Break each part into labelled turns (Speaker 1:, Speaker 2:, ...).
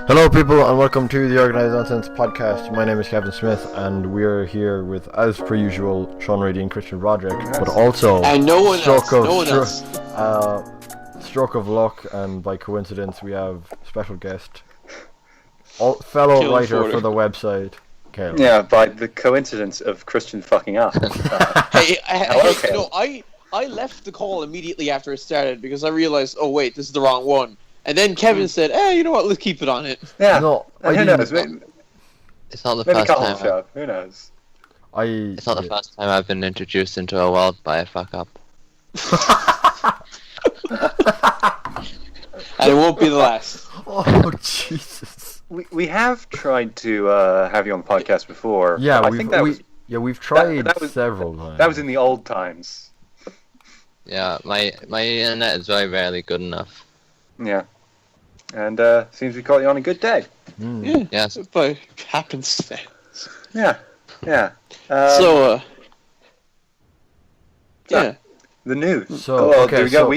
Speaker 1: Hello people and welcome to the Organised Nonsense podcast. My name is Kevin Smith and we are here with, as per usual, Sean Reidy and Christian Broderick, but also stroke of luck, and by coincidence we have special guest, fellow writer for the website, Caleb.
Speaker 2: Yeah, by the coincidence of Christian fucking up.
Speaker 3: I left the call immediately after it started because I realized, oh wait, this is the wrong one. And then Kevin said, you know what, let's keep it on it.
Speaker 2: Yeah,
Speaker 1: no,
Speaker 2: who knows?
Speaker 4: It's not the
Speaker 2: Maybe
Speaker 4: first time.
Speaker 2: show. Who knows?
Speaker 4: It's not the first time I've been introduced into a world by a fuck up.
Speaker 3: And it won't be the last.
Speaker 1: Oh Jesus!
Speaker 2: We have tried to have you on the podcast before.
Speaker 1: Yeah, we've tried
Speaker 2: that was,
Speaker 1: several times.
Speaker 2: That was in the old times.
Speaker 4: Yeah, my internet is very rarely good enough.
Speaker 2: Yeah, and seems we caught you on a good day.
Speaker 3: Yeah,
Speaker 4: Yes.
Speaker 3: by happenstance.
Speaker 2: Yeah.
Speaker 3: So,
Speaker 2: the news.
Speaker 1: So,
Speaker 2: there we go.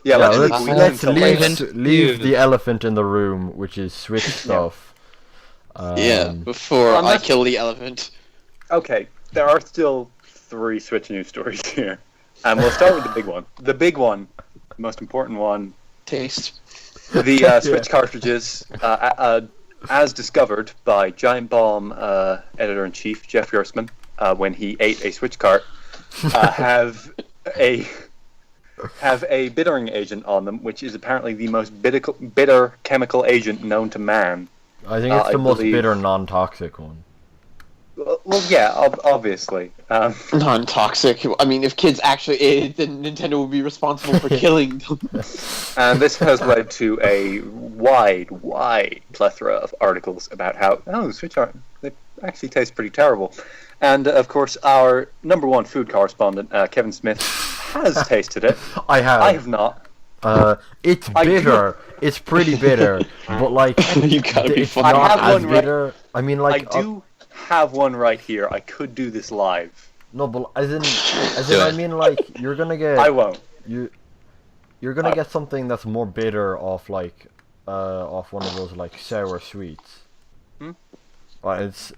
Speaker 1: Let's leave the elephant in the room, which is Switch stuff.
Speaker 3: Before I kill the elephant.
Speaker 2: Okay, there are still 3 Switch news stories here, and we'll start with the big one. The big one, the most important one.
Speaker 3: Taste.
Speaker 2: The Switch cartridges, as discovered by Giant Bomb editor-in-chief Jeff Gerstmann when he ate a Switch cart, have a bittering agent on them, which is apparently the most bitter chemical agent known to man.
Speaker 1: I think it's the most bitter, non-toxic one.
Speaker 2: Well, yeah, obviously.
Speaker 3: Non-toxic. I mean, if kids actually ate it, then Nintendo would be responsible for killing them.
Speaker 2: And this has led to a wide plethora of articles about how, Switch they actually taste pretty terrible. And, of course, our number one food correspondent, Kevin Smith, has tasted it.
Speaker 1: I have.
Speaker 2: I have not.
Speaker 1: It's bitter. It's pretty bitter. But, like,
Speaker 3: You gotta be
Speaker 1: it's
Speaker 3: fucking-
Speaker 1: not
Speaker 2: I have
Speaker 1: as
Speaker 2: one
Speaker 1: bitter. I mean, like...
Speaker 2: I do have one right here. I could do this live.
Speaker 1: No, but as in I mean, like, you're gonna get...
Speaker 2: I won't.
Speaker 1: You're gonna get something that's more bitter off, like, off one of those, like, sour sweets. It's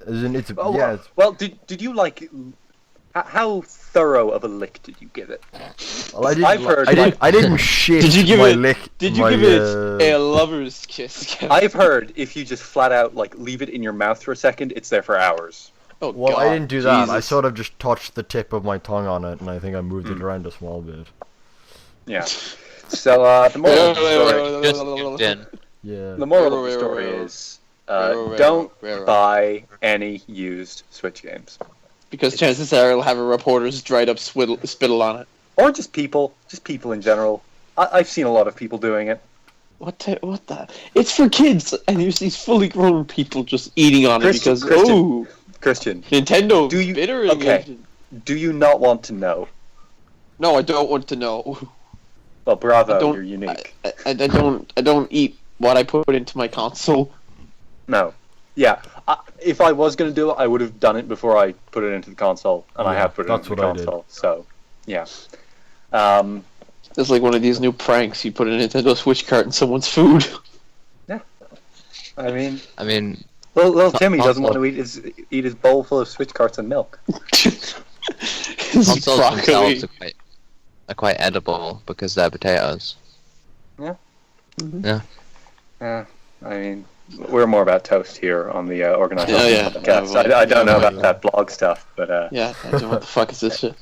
Speaker 2: Well, did you like? How thorough of a lick did you give it?
Speaker 1: Well, I
Speaker 2: I've
Speaker 1: didn't shit.
Speaker 3: Did you give
Speaker 1: my
Speaker 3: it?
Speaker 1: lick,
Speaker 3: Did you
Speaker 1: my,
Speaker 3: give it a lover's kiss?
Speaker 2: I've heard if you just flat out like leave it in your mouth for a second, it's there for hours.
Speaker 3: Oh,
Speaker 1: Well,
Speaker 3: God.
Speaker 1: I didn't do that. I
Speaker 3: Jesus.
Speaker 1: sort of just touched the tip of my tongue on it, and I think I moved it around a small bit.
Speaker 2: Yeah. So the moral of the story.
Speaker 4: Just moved in.
Speaker 1: Yeah.
Speaker 2: The moral of the story is don't buy any used Switch games.
Speaker 3: Because chances are it'll have a reporter's dried up spittle on it.
Speaker 2: Or just people in general. I've seen a lot of people doing it.
Speaker 3: What the? It's for kids, and there's these fully grown people just eating on
Speaker 2: Christian,
Speaker 3: it because
Speaker 2: Christian,
Speaker 3: Nintendo
Speaker 2: do you
Speaker 3: bittering
Speaker 2: okay?
Speaker 3: agent.
Speaker 2: Do you not want to know?
Speaker 3: No, I don't want to know.
Speaker 2: Well, bravo, you're unique.
Speaker 3: I don't eat what I put into my console.
Speaker 2: No. Yeah. If I was going to do it, I would have done it before I put it into the console, and I have put it into the console. So, yeah.
Speaker 3: It's like one of these new pranks. You put a Nintendo Switch cart in someone's food.
Speaker 2: Yeah. I mean,
Speaker 3: Well,
Speaker 2: Timmy doesn't want to eat his bowl full of Switch carts and milk.
Speaker 4: Consoles themselves are quite edible because they're potatoes.
Speaker 2: Yeah.
Speaker 4: Yeah.
Speaker 2: Yeah. I mean, we're more about toast here on the Organised
Speaker 3: Yeah,
Speaker 2: podcast.
Speaker 3: yeah.
Speaker 2: I don't know about that blog stuff, but
Speaker 3: Yeah, what the fuck is this shit?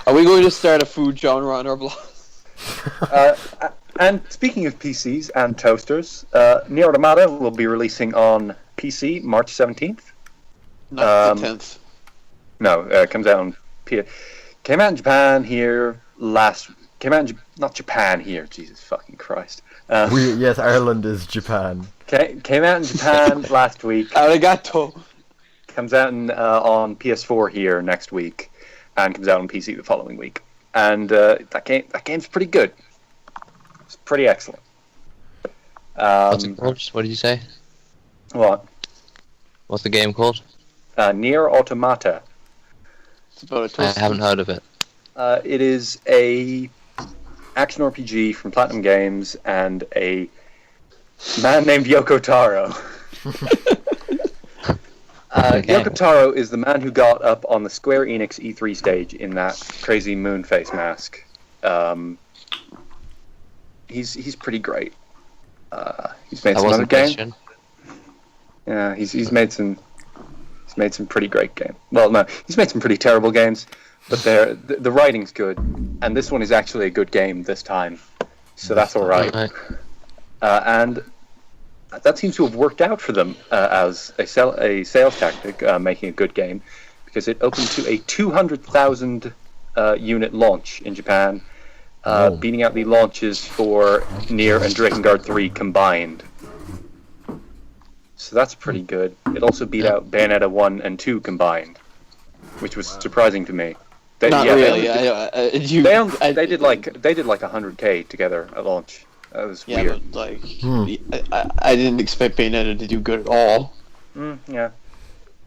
Speaker 3: Are we going to start a food genre on our blog?
Speaker 2: And speaking of PCs and toasters, Nier Automata will be releasing on PC March 17th.
Speaker 3: Not the 10th.
Speaker 2: No, it comes out on came out in Japan here not Japan here, Jesus fucking Christ.
Speaker 1: Yes, Ireland is Japan.
Speaker 2: Came out in Japan last week.
Speaker 3: Arigato.
Speaker 2: Comes out on PS4 here next week, and comes out on PC the following week. And that game's pretty good. It's pretty excellent.
Speaker 4: What's it called? What did you say?
Speaker 2: What?
Speaker 4: What's the game called?
Speaker 2: Nier Automata.
Speaker 3: It's about
Speaker 4: I haven't heard of it.
Speaker 2: It is a action RPG from Platinum Games and a Man named Yoko Taro. Yoko Taro is the man who got up on the Square Enix E3 stage in that crazy moon face mask. He's pretty great. He's made some other games. Yeah, he's made some pretty great games. Well, no, he's made some pretty terrible games, but the writing's good, and this one is actually a good game this time, so that's all right. And that seems to have worked out for them as a sales tactic, making a good game, because it opened to a 200,000 unit launch in Japan, beating out the launches for Nier and Drakengard 3 combined. So that's pretty good. It also beat out Bayonetta 1 and 2 combined, which was surprising to me.
Speaker 3: Not really.
Speaker 2: They did like 100K together at launch. That was weird.
Speaker 3: But I didn't expect Bayonetta to do good at all.
Speaker 2: Yeah.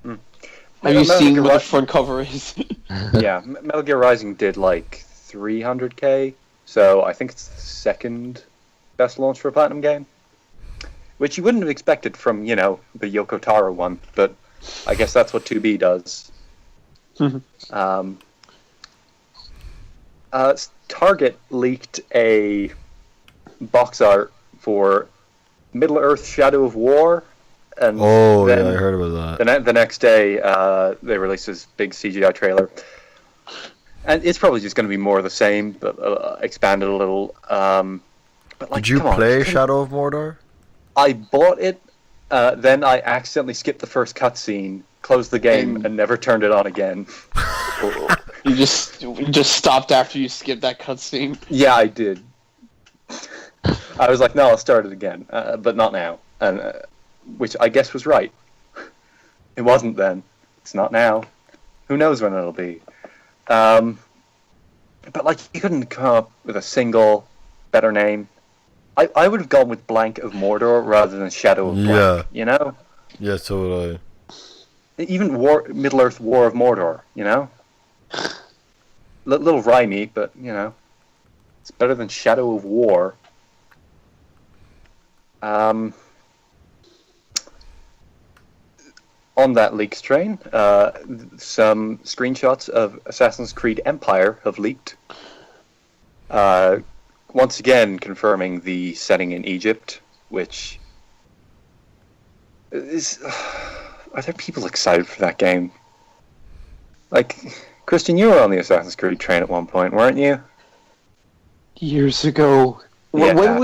Speaker 3: Have you seen what the front cover is?
Speaker 2: Yeah, Metal Gear Rising did like 300K, so I think it's the second best launch for a Platinum game. Which you wouldn't have expected from, the Yoko Taro one, but I guess that's what 2B does. Target leaked a box art for Middle-earth Shadow of War, and then
Speaker 1: I heard about that.
Speaker 2: The next day, they released this big CGI trailer. And it's probably just going to be more of the same, but expanded a little.
Speaker 1: Did you play Shadow of Mordor?
Speaker 2: I bought it, then I accidentally skipped the first cutscene, closed the game, and never turned it on again.
Speaker 3: You just stopped after you skipped that cutscene?
Speaker 2: Yeah, I did. I was like, no, I'll start it again, but not now. And which I guess was right. It wasn't then. It's not now. Who knows when it'll be. But you couldn't come up with a single better name. I would have gone with Blank of Mordor rather than Shadow of Blank,
Speaker 1: Yeah, so would I.
Speaker 2: Even Middle-earth War of Mordor, Little rhymey, but, it's better than Shadow of War. On that leaks train, some screenshots of Assassin's Creed Empire have leaked. Once again, confirming the setting in Egypt, which is... Are there people excited for that game? Like, Christian, you were on the Assassin's Creed train at one point, weren't you?
Speaker 3: Years ago.
Speaker 2: Yeah.
Speaker 3: When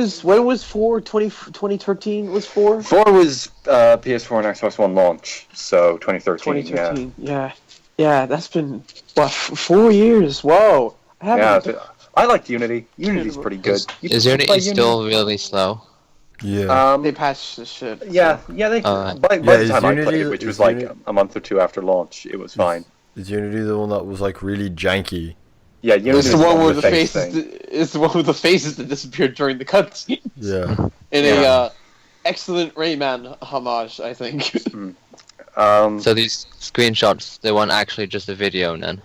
Speaker 3: was 4? 2013 was 4?
Speaker 2: 4 was PS4 and Xbox One launch, so 2013.
Speaker 3: 2013, yeah. That's been 4 years. Whoa.
Speaker 2: I liked Unity. Unity's pretty good.
Speaker 4: Is Unity still really slow?
Speaker 1: Yeah.
Speaker 3: They patched the shit.
Speaker 2: Yeah. By the time I played it, which was like a month or two after launch, it was fine.
Speaker 1: Is Unity the one that was like really janky?
Speaker 2: Yeah, Unity.
Speaker 3: It's the one where the faces. It's the one with the faces that disappeared during the cutscene.
Speaker 1: Yeah.
Speaker 3: In a excellent Rayman homage, I think.
Speaker 4: So these screenshots, they weren't actually just a video, then?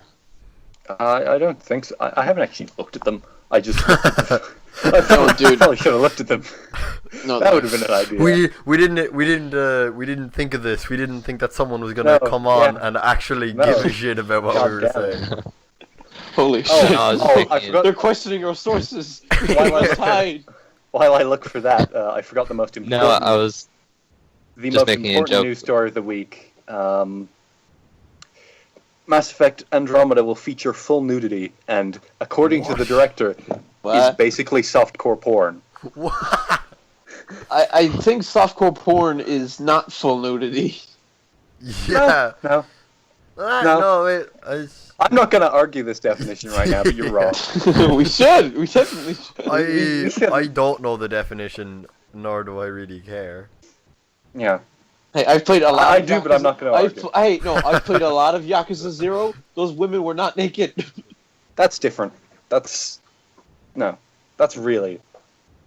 Speaker 2: I don't think so. I haven't actually looked at them. I just.
Speaker 3: Dude.
Speaker 2: Probably should have looked at them.
Speaker 3: No,
Speaker 2: that would have been an idea.
Speaker 1: We didn't think of this. We didn't think that someone was gonna come on and actually give a shit about what we were saying.
Speaker 3: Holy shit!
Speaker 2: I forgot.
Speaker 3: They're questioning our sources. While
Speaker 2: I look for that, I forgot the most important.
Speaker 4: No, I was.
Speaker 2: The most important news story of the week. Mass Effect Andromeda will feature full nudity, and according to the director, is basically softcore porn.
Speaker 1: What?
Speaker 3: I think softcore porn is not full nudity.
Speaker 1: Yeah.
Speaker 2: No. I'm not going to argue this definition right now, but you're wrong.
Speaker 3: We should. We definitely should.
Speaker 1: I don't know the definition, nor do I really care.
Speaker 2: Yeah.
Speaker 3: Hey, I've played a lot.
Speaker 2: I do, but I'm not going to argue.
Speaker 3: I've played a lot of Yakuza 0. Those women were not naked.
Speaker 2: That's different. That's really,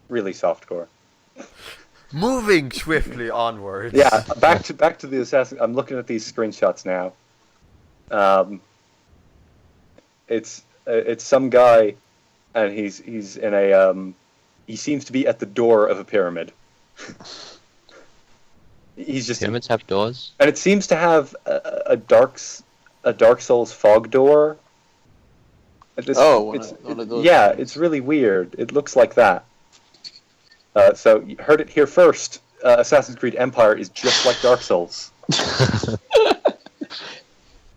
Speaker 2: really softcore.
Speaker 1: Moving swiftly onwards.
Speaker 2: Yeah, back to the Assassin. I'm looking at these screenshots now. It's some guy, and he's in a he seems to be at the door of a pyramid, He's just
Speaker 4: Humans have doors.
Speaker 2: and it seems to have a Dark Souls fog door.
Speaker 3: One of those
Speaker 2: yeah,
Speaker 3: things.
Speaker 2: it's really weird. It looks like that. So you heard it here first. Assassin's Creed Empire is just like Dark Souls.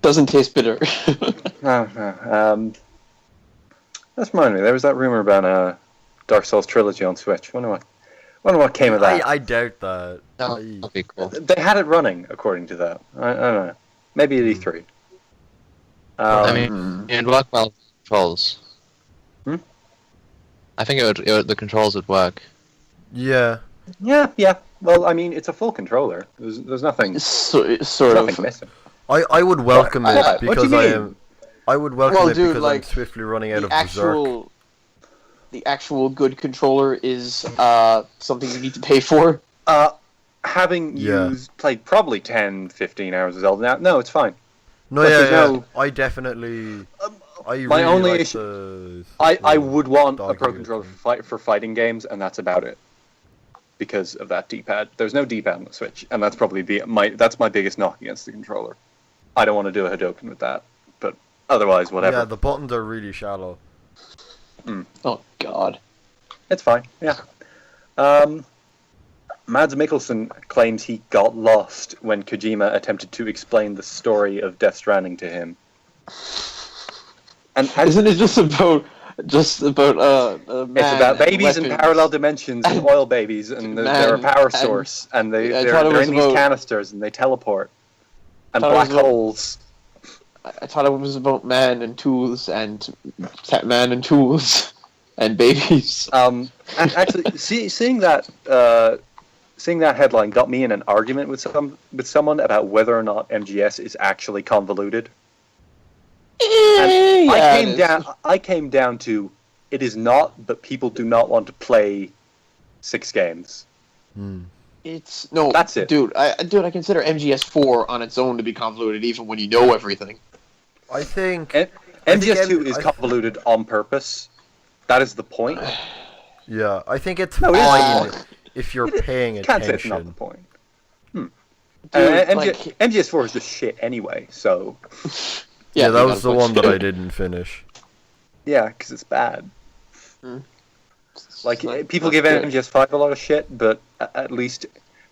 Speaker 3: Doesn't taste bitter.
Speaker 2: No. That's reminded me. There was that rumor about a Dark Souls trilogy on Switch. Wonder what came of that.
Speaker 1: I doubt that.
Speaker 4: That'd be cool.
Speaker 2: They had it running, according to that. I don't know. Maybe at E3.
Speaker 4: I mean, it'd work well with controls. I think the controls would work.
Speaker 1: Yeah.
Speaker 2: Yeah. Well, I mean, it's a full controller. There's nothing.
Speaker 3: Sort
Speaker 2: nothing
Speaker 3: of.
Speaker 2: missing.
Speaker 1: I would welcome it
Speaker 2: What? What do
Speaker 1: because
Speaker 2: you
Speaker 1: I
Speaker 2: mean?
Speaker 1: am. I would welcome
Speaker 3: Well,
Speaker 1: it
Speaker 3: dude,
Speaker 1: because
Speaker 3: like,
Speaker 1: I'm swiftly running out of Berserk.
Speaker 3: The actual good controller is something you need to pay for.
Speaker 2: Having
Speaker 1: Yeah.
Speaker 2: played probably 10, 15 hours of Zelda now, no, it's fine.
Speaker 1: No,
Speaker 2: But
Speaker 1: yeah,
Speaker 2: there's
Speaker 1: yeah.
Speaker 2: no-
Speaker 1: I definitely. I
Speaker 2: my
Speaker 1: really
Speaker 2: only
Speaker 1: like
Speaker 2: issue-
Speaker 1: the.
Speaker 2: I would want a
Speaker 1: dog
Speaker 2: pro
Speaker 1: ears
Speaker 2: controller
Speaker 1: thing.
Speaker 2: for fighting games, and that's about it. Because of that D-pad. There's no D-pad on the Switch, and that's probably that's my biggest knock against the controller. I don't want to do a Hadoken with that, but otherwise, whatever.
Speaker 1: Yeah, the buttons are really shallow.
Speaker 3: Oh God.
Speaker 2: It's fine, yeah. Mads Mikkelsen claims he got lost when Kojima attempted to explain the story of Death Stranding to him. And
Speaker 3: Isn't it just about
Speaker 2: it's about babies in parallel dimensions and oil babies, and they're a power source, and they're in these canisters, and they teleport. And black holes.
Speaker 3: I thought it was about man and tools and babies.
Speaker 2: And actually, seeing that headline got me in an argument with someone about whether or not MGS is actually convoluted. And I came down to it is not, but people do not want to play 6 games.
Speaker 3: It's no.
Speaker 2: That's it,
Speaker 3: dude. I consider MGS4 on its own to be convoluted, even when you know everything.
Speaker 1: I think.
Speaker 2: MGS2 is convoluted on purpose. That is the point.
Speaker 1: Yeah, I think it's
Speaker 2: No, it is
Speaker 1: fine
Speaker 2: the point.
Speaker 1: if you're paying
Speaker 2: Can't say it's not the
Speaker 1: attention.
Speaker 2: point.
Speaker 3: Dude,
Speaker 2: MGS4 is just shit anyway, so
Speaker 1: Yeah, that
Speaker 3: you
Speaker 1: was the
Speaker 3: gotta
Speaker 1: one that
Speaker 3: put-
Speaker 1: I didn't finish.
Speaker 2: yeah, because it's bad. Like,
Speaker 3: Like,
Speaker 2: people
Speaker 3: that's
Speaker 2: give
Speaker 3: good.
Speaker 2: MGS5 a lot of shit, but at least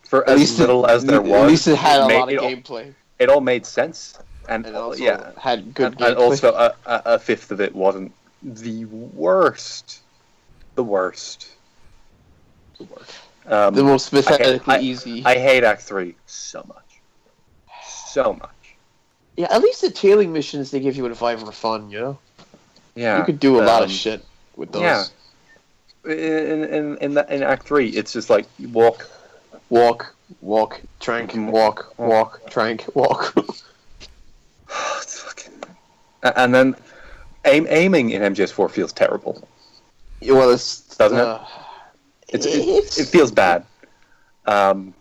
Speaker 2: for as little as there was,
Speaker 3: At least it had a lot of
Speaker 2: it all-
Speaker 3: gameplay.
Speaker 2: It all made sense, and
Speaker 3: It also
Speaker 2: yeah,
Speaker 3: had good
Speaker 2: and
Speaker 3: gameplay.
Speaker 2: also a fifth of it wasn't the worst. The worst.
Speaker 3: the most pathetically
Speaker 2: I
Speaker 3: easy.
Speaker 2: hate Act 3 so much. So much.
Speaker 3: Yeah, at least the tailing missions they give you in 5 are fun, you know?
Speaker 2: Yeah.
Speaker 3: You could do a lot of shit with those.
Speaker 2: Yeah. In Act 3, it's just like you walk.
Speaker 3: Walk, trank, walk, trank, walk.
Speaker 2: It's fucking. And then aiming in MGS4 feels terrible.
Speaker 3: Yeah, well, it's
Speaker 2: Doesn't it? It feels bad. And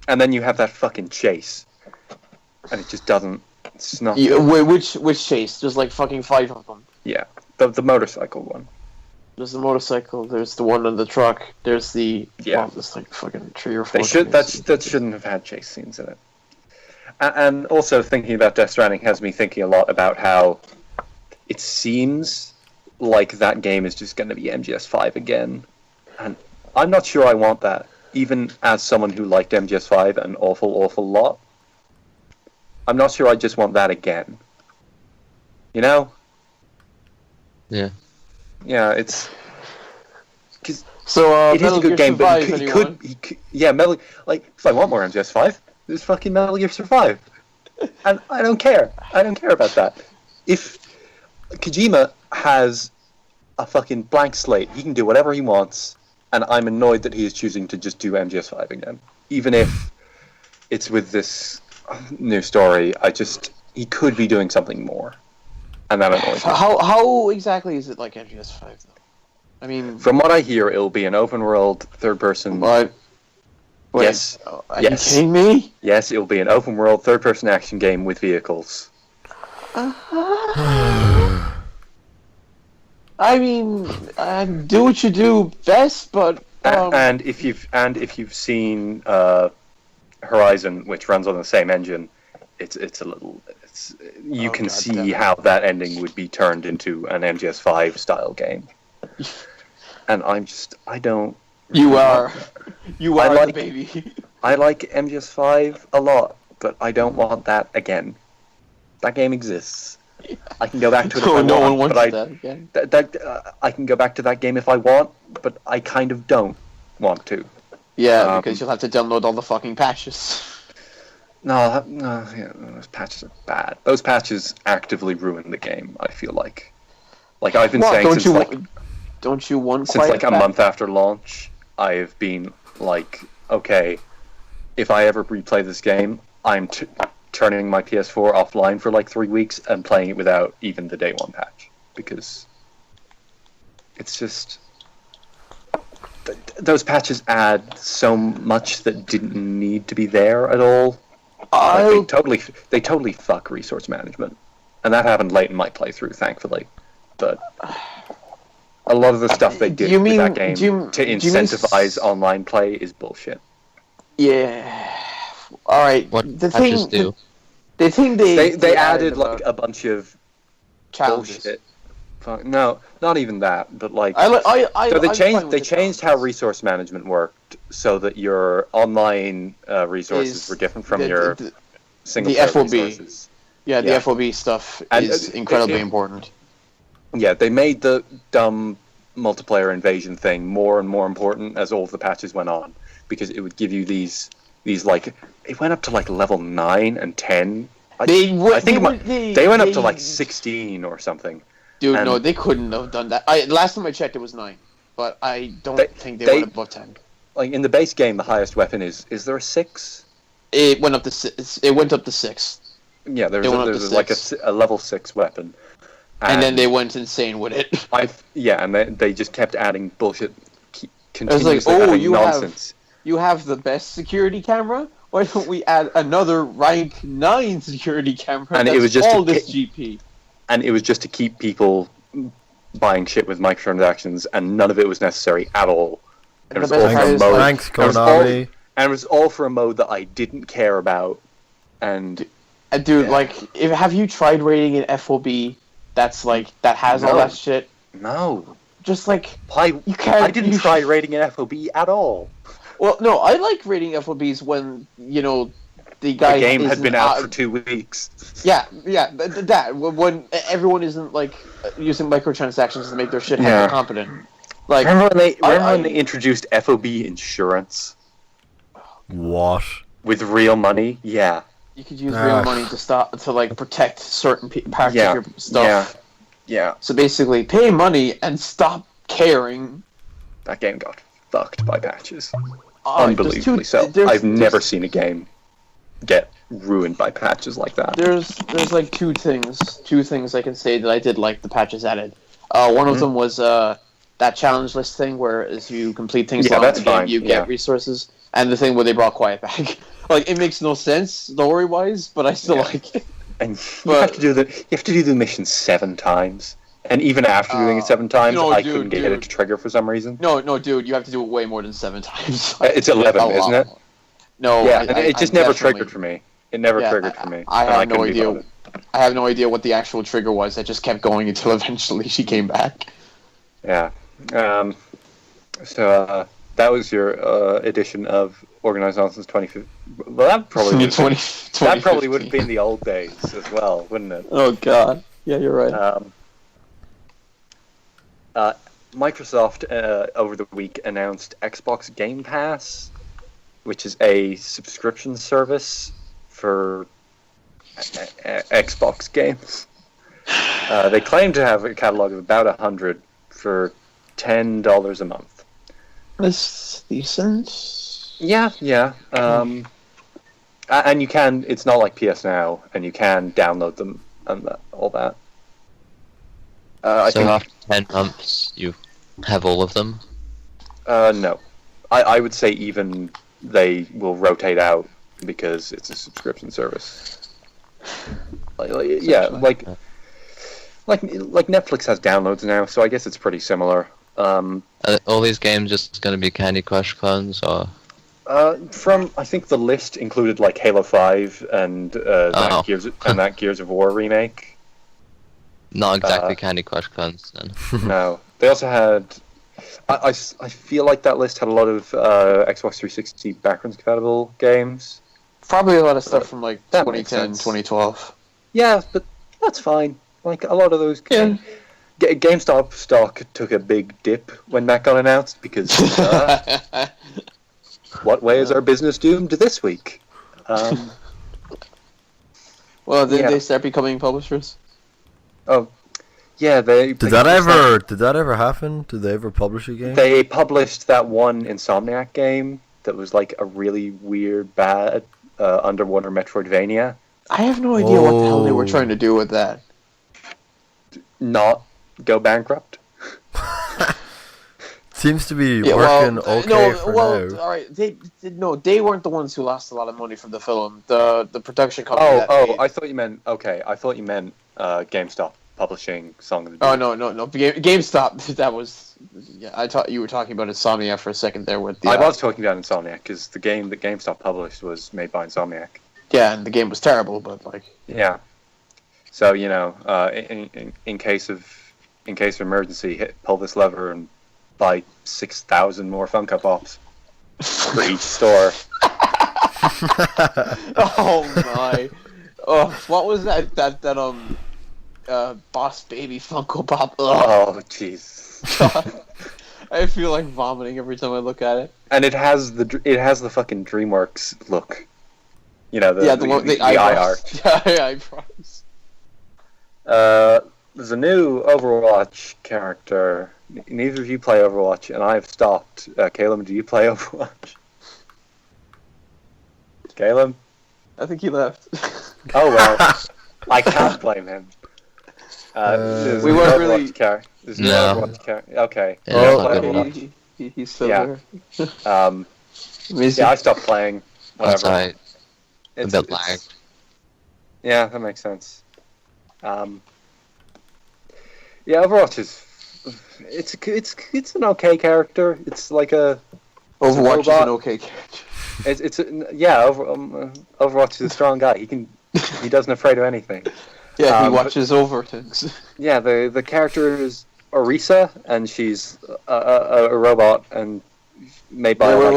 Speaker 2: then you have that fucking chase, and it just doesn't. It's not.
Speaker 3: Which chase? There's like fucking 5 of them.
Speaker 2: Yeah, the motorcycle one.
Speaker 3: There's the motorcycle. There's the one on the truck. There's the there's like fucking 3 or 4.
Speaker 2: That shouldn't have had chase scenes in it. And also thinking about Death Stranding has me thinking a lot about how it seems like that game is just going to be MGS5 again, and I'm not sure I want that. Even as someone who liked MGS5 an awful lot, I'm not sure I just want that again. You know?
Speaker 4: Yeah.
Speaker 2: Yeah, it's.
Speaker 3: So
Speaker 2: It is
Speaker 3: Metal
Speaker 2: a good
Speaker 3: Gear
Speaker 2: game, but
Speaker 3: Survive,
Speaker 2: he could, yeah, Metal. Like, if I want more MGS5, there's fucking Metal Gear Survive, and I don't care. I don't care about that. If Kojima has a fucking blank slate, he can do whatever he wants, and I'm annoyed that he is choosing to just do MGS5 again, even if it's with this new story. He could be doing something more, and that annoys me.
Speaker 3: How exactly is it like MGS5 though? I mean,
Speaker 2: From what I hear, it'll be an open world, third person.
Speaker 3: but wait,
Speaker 2: Yes.
Speaker 3: Are
Speaker 2: Yes.
Speaker 3: you kidding me?
Speaker 2: Yes, it'll be an open world, third person action game with vehicles.
Speaker 3: I mean, do what you do best, but
Speaker 2: And if you've seen Horizon, which runs on the same engine, you can see how that ending would be turned into an MGS5 style game. And I don't.
Speaker 3: You are
Speaker 2: like,
Speaker 3: the baby.
Speaker 2: I like MGS5 a lot, but I don't want that again. That game exists. I can go back to it if I
Speaker 3: no
Speaker 2: want,
Speaker 3: one wants
Speaker 2: but
Speaker 3: that again.
Speaker 2: I can go back to that game if I want, but I kind of don't want to.
Speaker 3: Yeah, because you'll have to download all the fucking patches.
Speaker 2: No, those patches are bad. Those patches actively ruin the game, I feel like. Like I've been saying
Speaker 3: don't you want
Speaker 2: since like a month after launch, I've been like, okay, if I ever replay this game, I'm turning my PS4 offline for like 3 weeks and playing it without even the day one patch, because it's just those patches add so much that didn't need to be there at all. Like, they totally fuck resource management, and that happened late in my playthrough, thankfully. But a lot of the stuff they did with that game to incentivize online play is bullshit.
Speaker 3: Yeah. All right.
Speaker 4: What
Speaker 3: the
Speaker 4: patches
Speaker 3: thing,
Speaker 4: do?
Speaker 3: The thing
Speaker 2: they added like a bunch of
Speaker 3: challenges.
Speaker 2: bullshit. No, not even that. But like,
Speaker 3: so
Speaker 2: they changed how resource management worked, so that your online resources were different from your single player
Speaker 3: FOB.
Speaker 2: resources.
Speaker 3: Yeah, the FOB stuff is incredibly important. Yeah,
Speaker 2: they made the dumb multiplayer invasion thing more and more important as all of the patches went on, because it would give you these like, it went up to like level 9 and 10. They went up to like 16 or something.
Speaker 3: Dude, no, they couldn't have done that. Last time I checked, it was 9, but I don't think they went above 10.
Speaker 2: Like in the base game, the highest weapon is there a 6?
Speaker 3: It went up to 6. It went up to 6.
Speaker 2: Yeah, there's like a level 6 weapon.
Speaker 3: And then they went insane with it.
Speaker 2: And they just kept adding bullshit, continuously nonsense.
Speaker 3: You have the best security camera? Why don't we add another rank 9 security camera?
Speaker 2: And it was just
Speaker 3: this GP.
Speaker 2: And it was just to keep people buying shit with microtransactions, and none of it was necessary at all. It was all for a mode.
Speaker 1: Thanks, Konami.
Speaker 2: And it was all for a mode that I didn't care about. And
Speaker 3: dude, have you tried raiding an FOB that has all that shit?
Speaker 2: No.
Speaker 3: Just like
Speaker 2: I didn't try raiding an FOB at all.
Speaker 3: Well, no, I like raiding FOBs when the game
Speaker 2: had been out for 2 weeks.
Speaker 3: Yeah, that when everyone isn't using microtransactions to make their shit hyper competent. Like,
Speaker 2: remember when they introduced FOB insurance?
Speaker 1: What?
Speaker 2: With real money? Yeah.
Speaker 3: You could use real money to protect certain parts of your stuff.
Speaker 2: Yeah.
Speaker 3: So basically, pay money and stop caring.
Speaker 2: That game got fucked by patches. Unbelievably so. I've never seen a game get ruined by patches like that.
Speaker 3: There's like two things I can say that I did like the patches added. One of them was that challenge list thing where as you complete things along the game, you get resources, and the thing where they brought quiet back. Like, it makes no sense story wise, but I still like it.
Speaker 2: And you have to do the mission 7 times. And even after doing it 7 times, I couldn't get it to trigger for some reason.
Speaker 3: No, dude, you have to do it way more than 7 times.
Speaker 2: It's 11, isn't it?
Speaker 3: No.
Speaker 2: Yeah, it just never triggered for me. It never triggered for me.
Speaker 3: I have no idea. I have no idea what the actual trigger was. I just kept going until eventually she came back.
Speaker 2: Yeah. So that was your edition of Organised Nonsense 2015. Well, that probably would have been the old days as well, wouldn't it?
Speaker 3: Oh God. Yeah, you're right.
Speaker 2: Microsoft over the week announced Xbox Game Pass, which is a subscription service for Xbox games. They claim to have a catalog of about 100 for $10 a month.
Speaker 3: That's decent.
Speaker 2: Yeah. And you can. It's not like PS Now, and you can download them and all that. I think
Speaker 4: after 10 months, you have all of them?
Speaker 2: No. I would say even they will rotate out because it's a subscription service. Like Netflix has downloads now, so I guess it's pretty similar.
Speaker 4: All these games just going to be Candy Crush clones, or?
Speaker 2: From I think the list included like Halo 5 and that Gears of War remake.
Speaker 4: Not exactly Candy Crush clones then.
Speaker 2: No, they also had. I feel like that list had a lot of Xbox 360 backwards compatible games.
Speaker 3: Probably a lot of stuff from like 2010, 2012.
Speaker 2: Yeah, but that's fine. Like a lot of those. Yeah. GameStop stock took a big dip when that got announced because. What way is our business doomed this week?
Speaker 3: Well, did they start becoming publishers?
Speaker 2: Oh, yeah. Did
Speaker 1: that ever happen? Did they ever publish a game?
Speaker 2: They published that one Insomniac game that was like a really weird, bad underwater Metroidvania.
Speaker 3: I have no idea what the hell they were trying to do with that.
Speaker 2: Not go bankrupt.
Speaker 1: Seems to be working for now.
Speaker 3: All right. They weren't the ones who lost a lot of money from the film. The production company.
Speaker 2: I thought you meant GameStop publishing Song of the Deep.
Speaker 3: Oh no. GameStop. That was. Yeah, I thought you were talking about Insomniac for a second there with the.
Speaker 2: I was talking about Insomniac because the game that GameStop published was made by Insomniac.
Speaker 3: Yeah, and the game was terrible, but like.
Speaker 2: Yeah. So in case of emergency, pull this lever and buy 6,000 more Funko Pops for each store.
Speaker 3: Oh my! Oh, what was that Boss Baby Funko Pop? Ugh.
Speaker 2: Oh jeez!
Speaker 3: I feel like vomiting every time I look at it.
Speaker 2: And it has the fucking DreamWorks look. You know the eye art.
Speaker 3: Yeah, eyebrows.
Speaker 2: There's a new Overwatch character. Neither of you play Overwatch, and I have stopped. Caleb, do you play Overwatch? Caleb?
Speaker 3: I think he left.
Speaker 2: Oh well, I can't blame him.
Speaker 3: We weren't really.
Speaker 2: There's no Overwatch character. Okay.
Speaker 3: He's still there.
Speaker 2: Yeah, I stopped playing. Whatever.
Speaker 4: That's right. It's a bit lagged.
Speaker 2: Yeah, that makes sense. Yeah, Overwatch is. It's an okay character. It's like a.
Speaker 3: Overwatch is an okay character.
Speaker 2: Overwatch is a strong guy. He doesn't afraid of anything.
Speaker 3: Yeah, he watches over things.
Speaker 2: Yeah, the character is Orisa, and she's a robot and made by not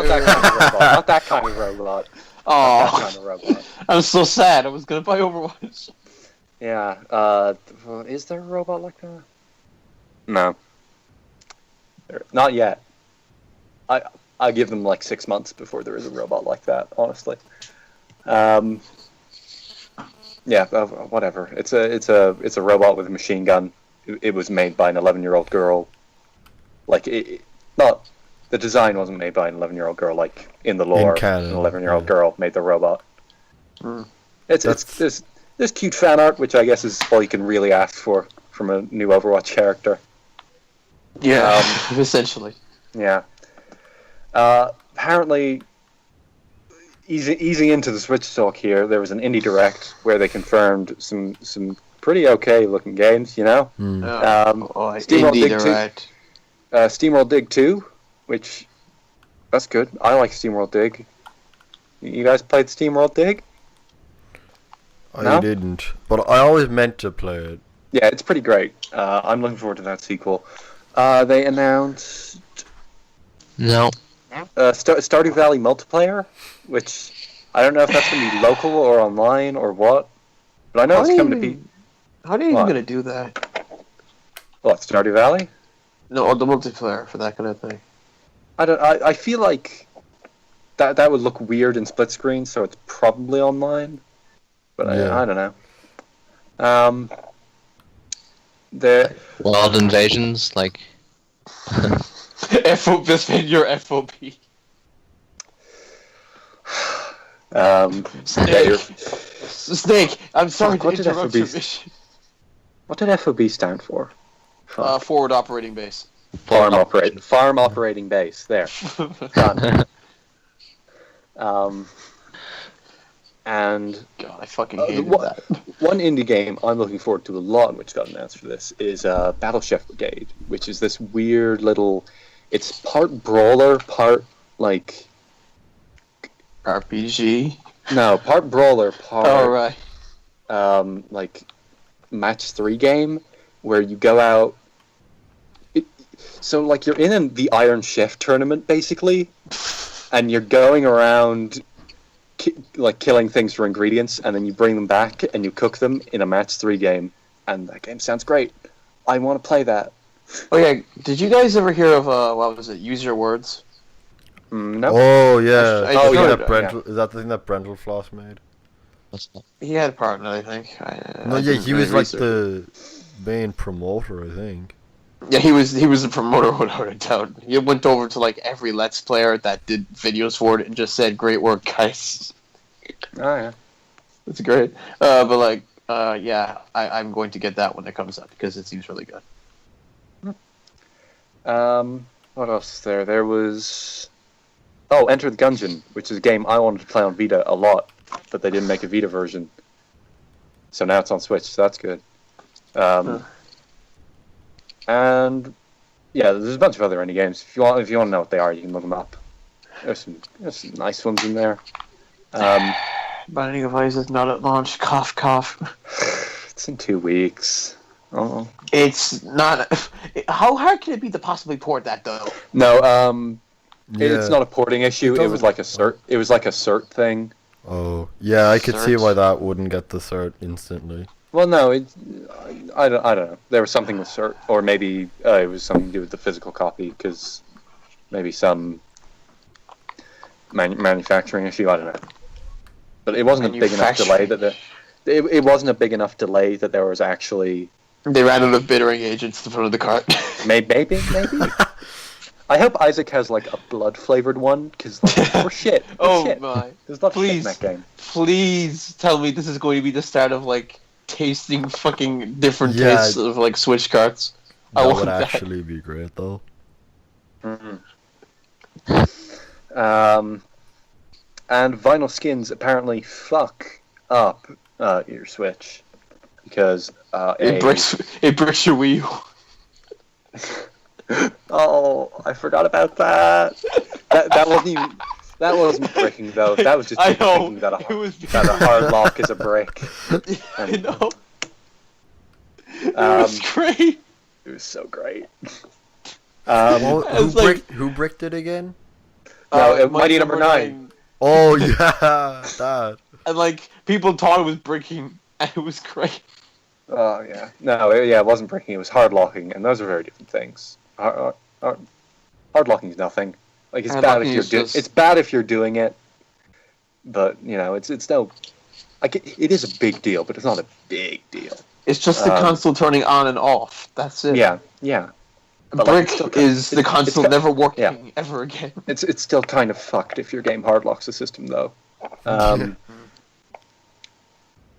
Speaker 2: that kind of robot. Not that kind of robot.
Speaker 3: Oh,
Speaker 2: that kind of robot.
Speaker 3: I'm so sad. I was gonna buy Overwatch.
Speaker 2: Yeah. Is there a robot like that? No. Not yet. I give them like 6 months before there is a robot like that. Honestly. Yeah. Whatever. It's a robot with a machine gun. It was made by an 11-year-old girl. Like the design wasn't made by an 11-year-old girl. Like in the lore, an 11-year-old girl made the robot.
Speaker 3: Mm.
Speaker 2: There's cute fan art, which I guess is all you can really ask for from a new Overwatch character.
Speaker 3: Yeah, essentially.
Speaker 2: Yeah. Apparently, easing into the Switch talk here, there was an indie direct where they confirmed some pretty okay looking games. You know,
Speaker 3: Indie Direct.
Speaker 2: SteamWorld Dig 2, which that's good. I like SteamWorld Dig. You guys played SteamWorld Dig?
Speaker 1: I didn't, but I always meant to play it.
Speaker 2: Yeah, it's pretty great. I'm looking forward to that sequel. They announced Stardew Valley multiplayer, which I don't know if that's going to be local or online or what, but I know it's coming to be.
Speaker 3: How are you even going to do that?
Speaker 2: What, Stardew Valley?
Speaker 3: No, the multiplayer for that kind of thing.
Speaker 2: I feel like that would look weird in split screen, so it's probably online. But I don't know. The
Speaker 4: World Invasions, like
Speaker 3: defend your FOB. Snake. I'm sorry to interrupt your mission.
Speaker 2: What did FOB stand for?
Speaker 3: Forward operating base.
Speaker 2: Farm operating base. There. Done. And
Speaker 3: God, I fucking hated that.
Speaker 2: One indie game I'm looking forward to a lot, which got announced for this, is Battle Chef Brigade, which is this weird little... It's part brawler, part, like...
Speaker 3: RPG?
Speaker 2: No, part brawler, part...
Speaker 3: Oh, right.
Speaker 2: Like, match 3 game, where you go out... So, like, you're in the Iron Chef tournament, basically, and you're going around... killing things for ingredients, and then you bring them back and you cook them in a match 3 game, and that game sounds great. I want to play that.
Speaker 3: Oh yeah, did you guys ever hear of what was it? Use Your Words.
Speaker 2: No.
Speaker 1: Oh yeah.
Speaker 2: Yeah.
Speaker 1: Is that the thing that Brental Floss made?
Speaker 3: He had a part in it, I think.
Speaker 1: He was like the main promoter, I think.
Speaker 3: Yeah, he was the promoter without a doubt. He went over to like every Let's Player that did videos for it and just said, "Great work, guys."
Speaker 2: Oh yeah,
Speaker 3: it's great. But like, yeah, I'm going to get that when it comes up because it seems really good.
Speaker 2: What else is there? There was Enter the Gungeon, which is a game I wanted to play on Vita a lot, but they didn't make a Vita version, so now it's on Switch. So that's good. And yeah, there's a bunch of other indie games. If you want to know what they are, you can look them up. There's some nice ones in there.
Speaker 3: Binding of Isaac not at launch. Cough, cough.
Speaker 2: It's in 2 weeks. Oh.
Speaker 3: It's not. How hard can it be to possibly port that though?
Speaker 2: No. It's not a porting issue. It was like a cert. It was like a cert thing.
Speaker 1: Oh yeah, I could see why that wouldn't get the cert instantly.
Speaker 2: Well, no, I don't know. There was something with cert, or maybe it was something to do with the physical copy, because maybe some manufacturing issue. I don't know. But it wasn't a big enough delay that it wasn't a big enough delay that there was actually.
Speaker 3: They ran out of bittering agents to put in the cart.
Speaker 2: Maybe. I hope Isaac has like a blood flavored one, because like, shit.
Speaker 3: My!
Speaker 2: There's a lot of shit in that game.
Speaker 3: Please tell me this is going to be the start of like tasting fucking different tastes of like Switch carts.
Speaker 1: That would actually be great though.
Speaker 2: And vinyl skins apparently fuck up your Switch because
Speaker 3: it breaks your Wii U.
Speaker 2: Oh, I forgot about that. That wasn't breaking though. That was just thinking that a hard lock is a brick.
Speaker 3: I know. It was great.
Speaker 2: It was so great.
Speaker 1: Who bricked it again?
Speaker 2: Mighty Number 9.
Speaker 1: Oh yeah, that.
Speaker 3: And like people thought it was bricking, and it was great.
Speaker 2: Oh yeah, no, it wasn't bricking. It was hard locking, and those are very different things. Hard locking is nothing. Like it's bad it's bad if you're doing it, but you know it's no. Like it is a big deal, but it's not a big deal.
Speaker 3: It's just the console turning on and off. That's it.
Speaker 2: Yeah.
Speaker 3: But brick is the console never working ever again.
Speaker 2: It's still kind of fucked if your game hard locks the system though.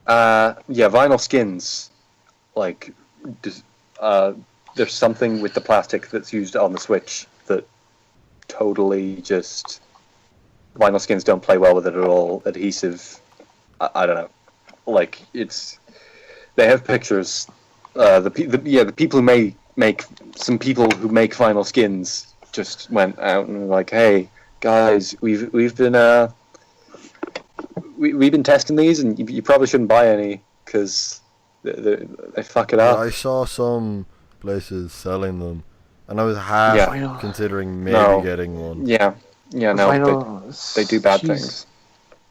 Speaker 2: Vinyl skins, like, there's something with the plastic that's used on the Switch that totally just vinyl skins don't play well with it at all. Adhesive, I don't know. Like they have pictures. The people who make vinyl skins just went out and like, hey guys, we've been we've been testing these, and you probably shouldn't buy any because they fuck it up.
Speaker 1: I saw some places selling them, and I was half considering maybe getting one.
Speaker 2: They do bad things.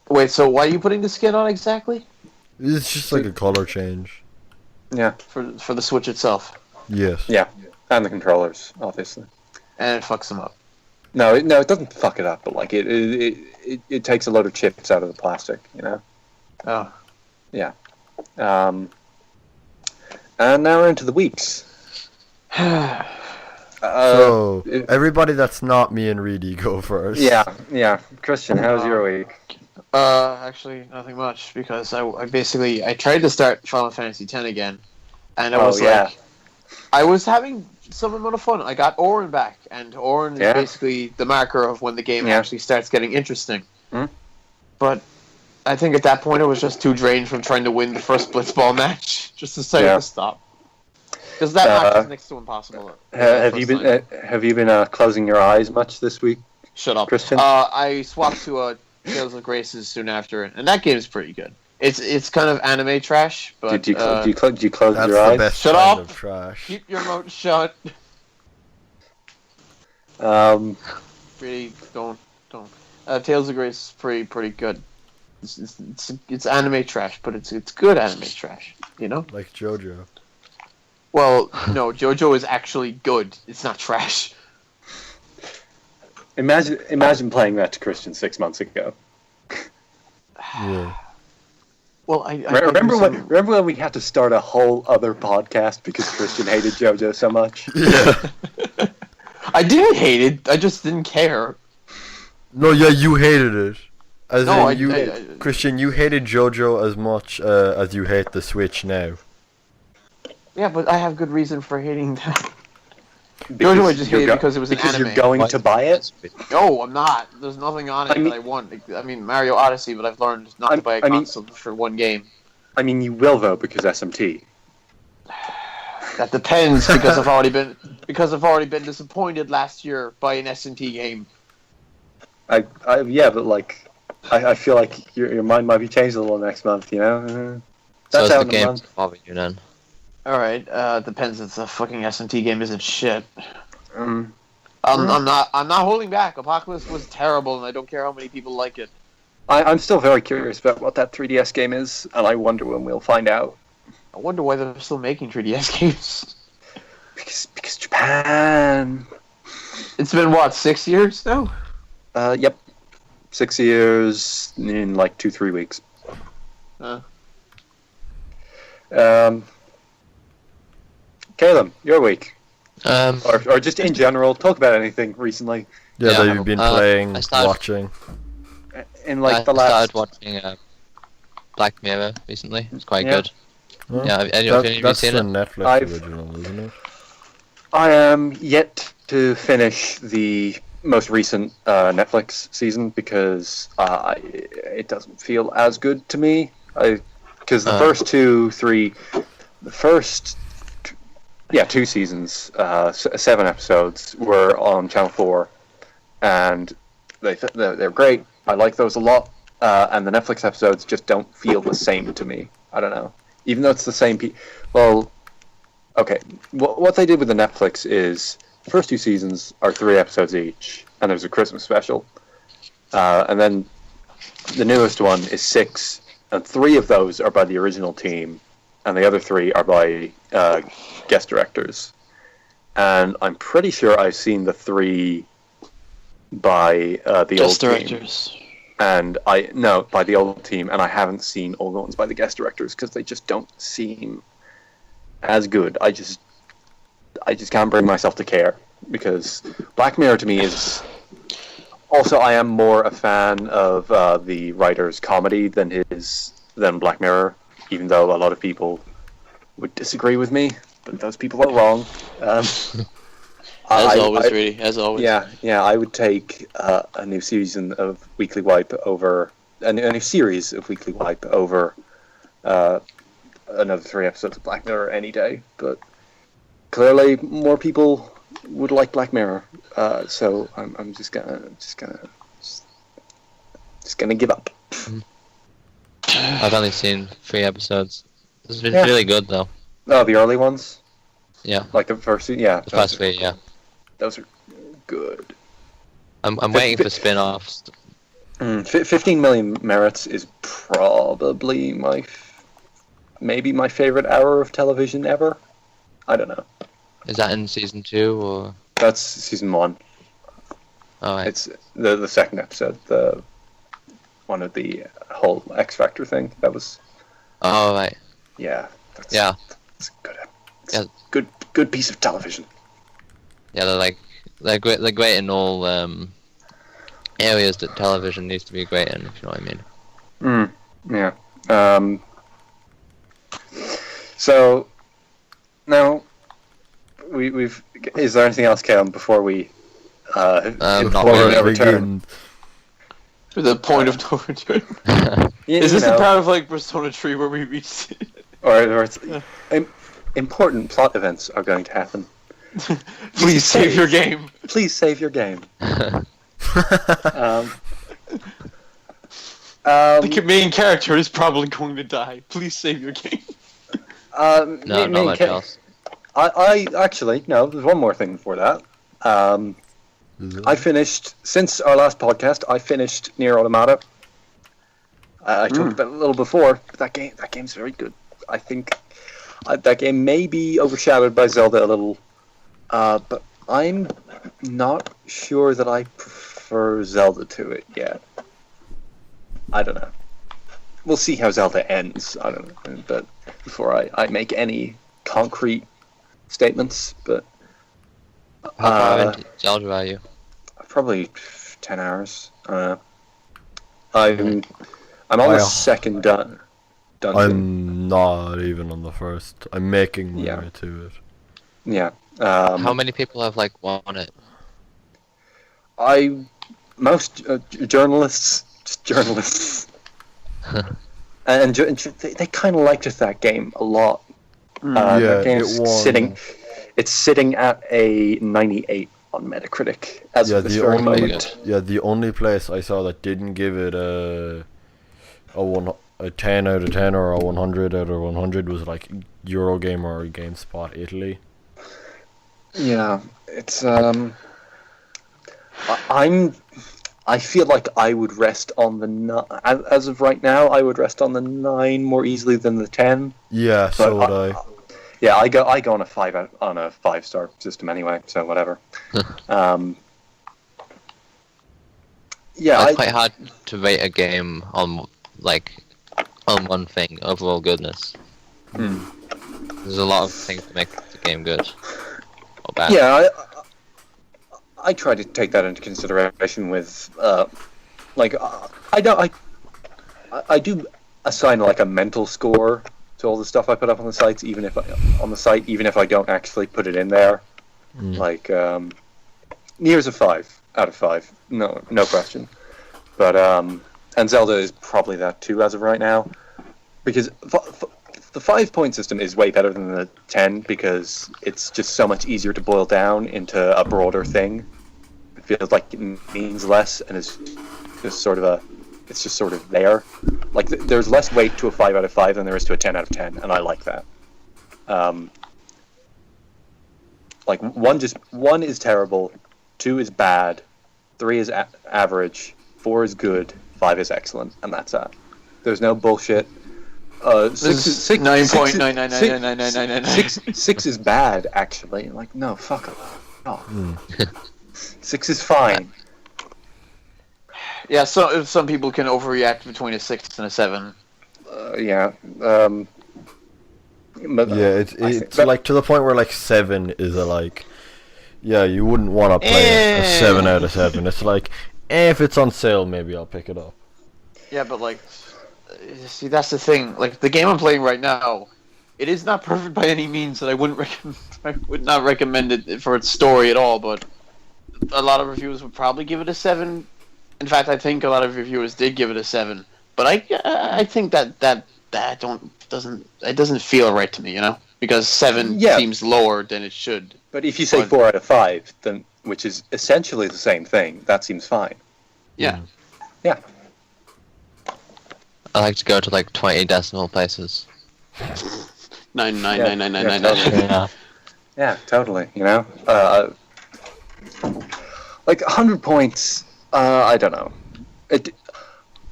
Speaker 3: Wait, so why are you putting the skin on exactly?
Speaker 1: It's just like a color change.
Speaker 2: Yeah,
Speaker 3: for the Switch itself.
Speaker 1: Yes.
Speaker 2: Yeah, and the controllers, obviously.
Speaker 3: And it fucks them up.
Speaker 2: No, it doesn't fuck it up, but like it takes a load of chips out of the plastic, you know.
Speaker 3: Oh.
Speaker 2: Yeah. And now we're into the weeks.
Speaker 1: So everybody that's not me and Reidy go first.
Speaker 2: Yeah. Christian, how was your week?
Speaker 3: Actually, nothing much because I tried to start Final Fantasy X again, and I was having some amount of fun. I got Orin back, and Orin is basically the marker of when the game actually starts getting interesting.
Speaker 2: Mm.
Speaker 3: But I think at that point I was just too drained from trying to win the first blitzball match. Just decided to stop. Because that match is next to impossible.
Speaker 2: Have you been closing your eyes much this week?
Speaker 3: Shut up,
Speaker 2: Christian.
Speaker 3: I swapped to Tales of Graces soon after, and that game is pretty good. It's kind of anime trash, but
Speaker 2: do you close your eyes?
Speaker 1: That's the best
Speaker 3: Shut
Speaker 1: kind
Speaker 3: up!
Speaker 1: of trash.
Speaker 3: Keep your mouth shut. Really, don't. Tales of Grace is pretty good. It's anime trash, but it's good anime trash. You know,
Speaker 1: like JoJo.
Speaker 3: Well, no, JoJo is actually good. It's not trash.
Speaker 2: Imagine playing that to Christian 6 months ago.
Speaker 1: Yeah.
Speaker 3: Well, I
Speaker 2: remember when we had to start a whole other podcast because Christian hated JoJo so much.
Speaker 1: Yeah.
Speaker 3: I didn't hate it. I just didn't care.
Speaker 1: No, yeah, you hated it.
Speaker 3: I
Speaker 1: Christian, you hated JoJo as much as you hate the Switch now.
Speaker 3: Yeah, but I have good reason for hating that. JoJo, I just hated because it was an anime.
Speaker 2: Because you're going to buy it?
Speaker 3: No, I'm not. There's nothing on it that I want. I mean, Mario Odyssey, but I've learned not to buy a console for one game.
Speaker 2: I mean, you will though because SMT.
Speaker 3: That depends because I've already been disappointed last year by an SMT game.
Speaker 2: Yeah, but like, I feel like your mind might be changed a little next month. You know.
Speaker 4: That's so the game bothering you then.
Speaker 3: All right, depends if the fucking SMT game isn't shit. I'm not holding back. Apocalypse was terrible, and I don't care how many people like it.
Speaker 2: I'm still very curious about what that 3DS game is, and I wonder when we'll find out.
Speaker 3: I wonder why they're still making 3DS games.
Speaker 2: Because Japan.
Speaker 3: It's been what, 6 years now?
Speaker 2: Yep, 6 years in like 2-3 weeks. Caleb, your week. Or just in general, talk about anything recently.
Speaker 1: Yeah, that you've been playing, watching.
Speaker 2: In like the last.
Speaker 4: I started watching Black Mirror recently. It's quite good.
Speaker 1: Well,
Speaker 4: yeah, have you seen it?
Speaker 1: Netflix original, isn't it?
Speaker 2: I am yet to finish the most recent Netflix season because it doesn't feel as good to me. Because the first 2 seasons, 7 episodes were on Channel 4, and they're great. I like those a lot, and the Netflix episodes just don't feel the same to me. I don't know. Even though it's the same well, okay. What they did with the Netflix is the first 2 seasons are 3 episodes each, and there's a Christmas special, and then the newest one is 6, and 3 of those are by the original team, and the other 3 are by guest directors. And I'm pretty sure I've seen the 3 by the old
Speaker 3: directors.
Speaker 2: Team. And by the old team, and I haven't seen all the ones by the guest directors because they just don't seem as good. I just can't bring myself to care because Black Mirror to me is. Also, I am more a fan of the writer's comedy than Black Mirror, even though a lot of people would disagree with me, but those people are wrong.
Speaker 3: As always.
Speaker 2: Yeah, I would take a new season of Weekly Wipe over a new series of Weekly Wipe over another 3 episodes of Black Mirror any day. But clearly, more people would like Black Mirror, so I'm just gonna give up.
Speaker 4: I've only seen 3 episodes. It's been really good though.
Speaker 2: Oh, the early ones.
Speaker 4: Yeah.
Speaker 2: Like the first, yeah.
Speaker 4: The first 3, yeah.
Speaker 2: Those are good.
Speaker 4: I'm waiting for spin-offs.
Speaker 2: 15 Million Merits is probably maybe my favorite hour of television ever. I don't know.
Speaker 4: Is that in season 2 or?
Speaker 2: That's season 1.
Speaker 4: Oh, right.
Speaker 2: It's the second episode, the one of the whole X Factor thing. That was.
Speaker 4: Oh right.
Speaker 2: Yeah. That's good. Good piece of television.
Speaker 4: Yeah, they're great in all areas that television needs to be great in, if you know what I mean.
Speaker 2: Yeah. So now we've. Is there anything else, Callum, before we?
Speaker 4: Not really.
Speaker 2: Return?
Speaker 3: To the point of no return. Is this the part of like Persona 3 where we reached?
Speaker 2: or it's, important plot events are going to happen.
Speaker 3: Please save your game.
Speaker 2: Please save your game.
Speaker 3: The main character is probably going to die. Please save your game.
Speaker 4: No, not much else.
Speaker 2: I actually, no, there's one more thing before that. I finished, since our last podcast, I finished Nier Automata. I talked about it a little before, but that game's very good. I think that game may be overshadowed by Zelda a little, but I'm not sure that I prefer Zelda to it yet. I don't know. We'll see how Zelda ends. I don't know, but before I make any concrete statements, but
Speaker 4: how far into Zelda are you?
Speaker 2: Probably 10 hours. I'm on the second dungeon.
Speaker 1: I'm not even on the first. I'm making my way to it.
Speaker 2: Yeah.
Speaker 4: How many people have won it?
Speaker 2: Most journalists, just journalists, and they kind of liked that game a lot. That game's it's sitting at a 98 on Metacritic as of this very moment.
Speaker 1: The only place I saw that didn't give it a 10 out of 10 or a 100 out of 100 was Eurogamer or GameSpot Italy.
Speaker 2: Yeah, it's I feel like I would rest on the as of right now. I would rest on the 9 more easily than the 10.
Speaker 1: Yeah, so would I.
Speaker 2: Yeah, I go on a 5-star system anyway. So whatever.
Speaker 4: It's quite hard to rate a game on one thing, overall goodness. There's a lot of things to make the game good or bad.
Speaker 2: Yeah, I try to take that into consideration with, I do assign a mental score to all the stuff I put up on the sites, even if I don't actually put it in there. Nier's a 5 out of 5, no question. But and Zelda is probably that too as of right now, because the 5-point system is way better than the 10 because it's just so much easier to boil down into a broader thing. It feels like it means less, and it's just sort of there. There's less weight to a 5 out of 5 than there is to a 10 out of 10, and I like that. One is terrible, 2 is bad, 3 is average, 4 is good, 5 is excellent, and that's that. There's no bullshit. 6 is 9.9999999. 6 is bad, actually. No, fuck it. 6 is fine.
Speaker 3: Yeah, so some people can overreact between a 6 and a 7.
Speaker 2: Yeah.
Speaker 1: It's to the point where 7 is you wouldn't want to play a 7 out of 7. It's if it's on sale, maybe I'll pick it up.
Speaker 3: Yeah, but see, that's the thing. The game I'm playing right now, it is not perfect by any means, and I would not recommend it for its story at all. But a lot of reviewers would probably give it a 7. In fact, I think a lot of reviewers did give it a 7. But I think that doesn't feel right to me, because 7 seems lower than it should.
Speaker 2: But if you say 4 out of 5, then which is essentially the same thing, that seems fine.
Speaker 3: Yeah.
Speaker 2: Yeah.
Speaker 4: I like to go to 20 decimal places.
Speaker 3: 9999999.
Speaker 2: Yeah, totally. 100 points. I don't know.